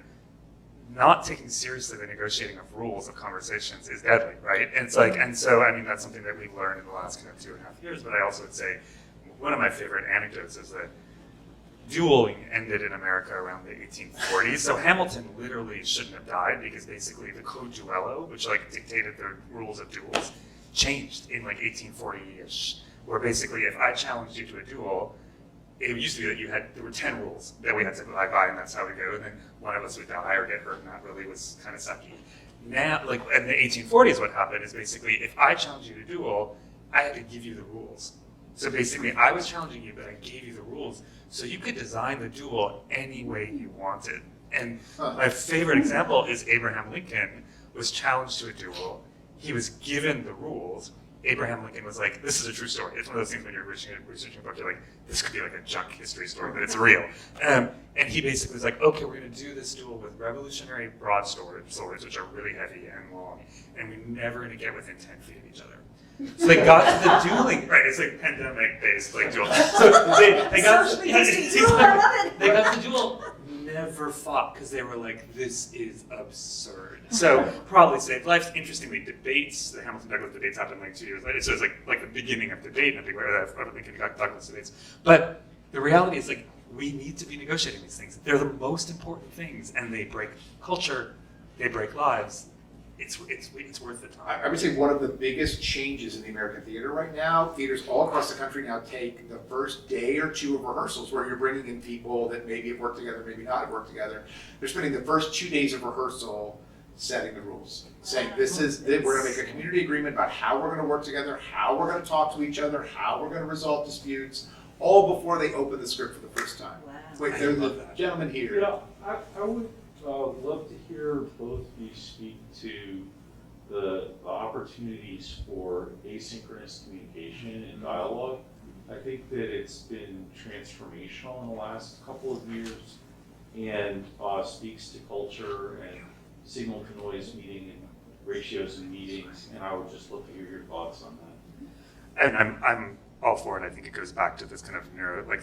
not taking seriously the negotiating of rules of conversations is deadly, right? And it's like, and so, I mean, that's something that we've learned in the last 2.5 years, but I also would say one of my favorite anecdotes is that dueling ended in America around the 1840s. So Hamilton literally shouldn't have died because basically the Code Duello, which like dictated the rules of duels, changed in like 1840-ish, where basically if I challenged you to a duel, it used to be that there were 10 rules that we had to abide by, and that's how we go. And then one of us would die or get hurt, and that really was kind of sucky. Now, like in the 1840s, what happened is basically if I challenged you to duel, I had to give you the rules. So basically, I was challenging you, but I gave you the rules, so you could design the duel any way you wanted. And my favorite example is Abraham Lincoln was challenged to a duel. He was given the rules. Abraham Lincoln was like, this is a true story. It's one of those things when you're researching a book, you're like, this could be like a junk history story, but it's real. And he basically was like, okay, we're going to do this duel with revolutionary broadswords, which are really heavy and long, and we're never going to get within 10 feet of each other. So they got to the dueling, right? It's like pandemic-based like duel. So they got to the duel, never fought because they were like, this is absurd. So probably saved lives. Interestingly, debates, the Hamilton-Douglas debates happened like 2 years later. So it's like the beginning of debate in a big way, the Lincoln-Douglas debates. But the reality is like, we need to be negotiating these things. They're the most important things, and they break culture, they break lives. It's worth the time. I would say one of the biggest changes in the American theater right now, theaters all across the country now take the first day or two of rehearsals where you're bringing in people that maybe have worked together, maybe not have worked together. They're spending the first 2 days of rehearsal setting the rules, saying we're going to make a community agreement about how we're going to work together, how we're going to talk to each other, how we're going to resolve disputes, all before they open the script for the first time. Wow. Wait, I there's love the that. gentleman here. Yeah, I would love to hear both of you speak to the opportunities for asynchronous communication and dialogue. I think that it's been transformational in the last couple of years and speaks to culture and signal to noise meeting and ratios in meetings, and I would just love to hear your thoughts on that. And I'm all for it. I think it goes back to this kind of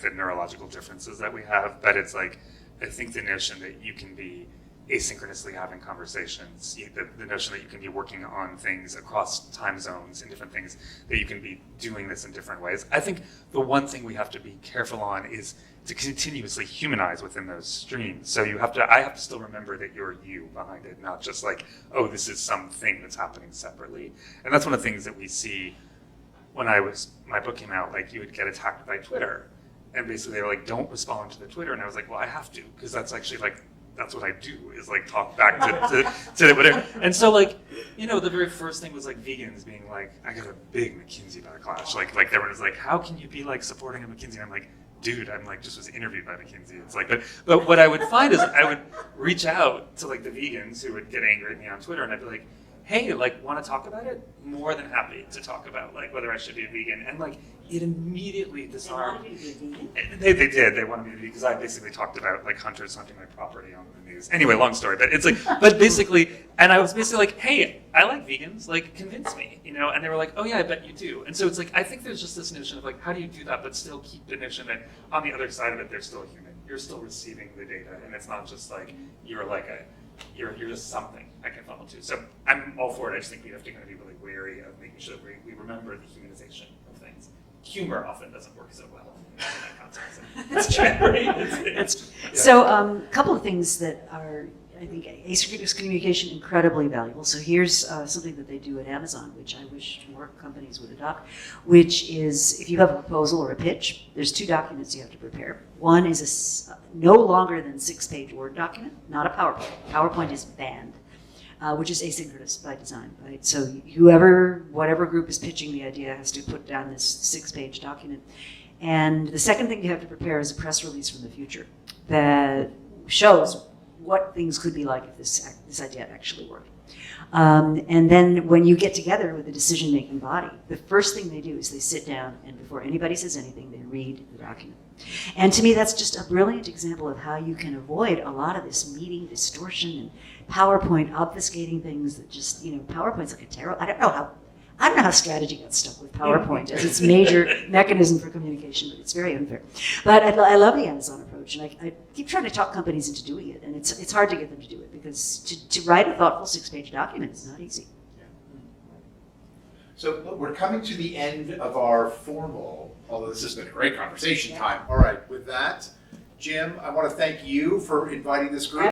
the neurological differences that we have. But it's like, I think the notion that you can be asynchronously having conversations, the notion that you can be working on things across time zones and different things, that you can be doing this in different ways. I think the one thing we have to be careful on is to continuously humanize within those streams. So I have to still remember that you're you behind it, not just like, oh, this is something that's happening separately. And that's one of the things that we see when my book came out, like you would get attacked by Twitter. And basically they were like, don't respond to the Twitter. And I was like, well, I have to, because that's actually like, that's what I do, is like talk back to whatever. And so like, the very first thing was like vegans being like, I got a big McKinsey backlash. Like everyone was like, how can you be like supporting a McKinsey? And I'm like, dude, I'm like just was interviewed by McKinsey. It's like, but what I would find is I would reach out to like the vegans who would get angry at me on Twitter, and I'd be like, hey, like, want to talk about it? More than happy to talk about like whether I should be a vegan. And like, it immediately disarmed. They did. They wanted me to be, because I basically talked about like hunters hunting my property on the news. Anyway, long story, but it's like, but basically, and I was basically like, hey, I like vegans, like convince me, and they were like, oh yeah, I bet you do. And so it's like, I think there's just this notion of like, how do you do that, but still keep the notion that on the other side of it, they're still human. You're still receiving the data, and it's not just like, you're just something I can funnel to. So I'm all for it. I just think we have to kind of be really wary of making sure that we remember the humanization of things. Humor often doesn't work so well in that context. It's true, right? So a couple of things that are, I think, asynchronous communication incredibly valuable. So here's something that they do at Amazon, which I wish more companies would adopt, which is if you have a proposal or a pitch, there's 2 documents you have to prepare. One is no longer than 6-page Word document, not a PowerPoint. PowerPoint is banned, which is asynchronous by design, right? So whatever group is pitching the idea has to put down this 6-page document. And the second thing you have to prepare is a press release from the future that shows what things could be like if this idea actually worked. And then when you get together with the decision-making body, the first thing they do is they sit down, and before anybody says anything, they read the document. And to me, that's just a brilliant example of how you can avoid a lot of this meeting distortion and PowerPoint obfuscating things that just, PowerPoint's like a terrible, I don't know how strategy got stuck with PowerPoint as its major mechanism for communication, but it's very unfair. But I love the Amazon approach, and I keep trying to talk companies into doing it, and it's hard to get them to do it, because to write a thoughtful 6-page document is not easy. So look, we're coming to the end of our formal, although this has been a great conversation time. All right, with that, Jim, I want to thank you for inviting this group.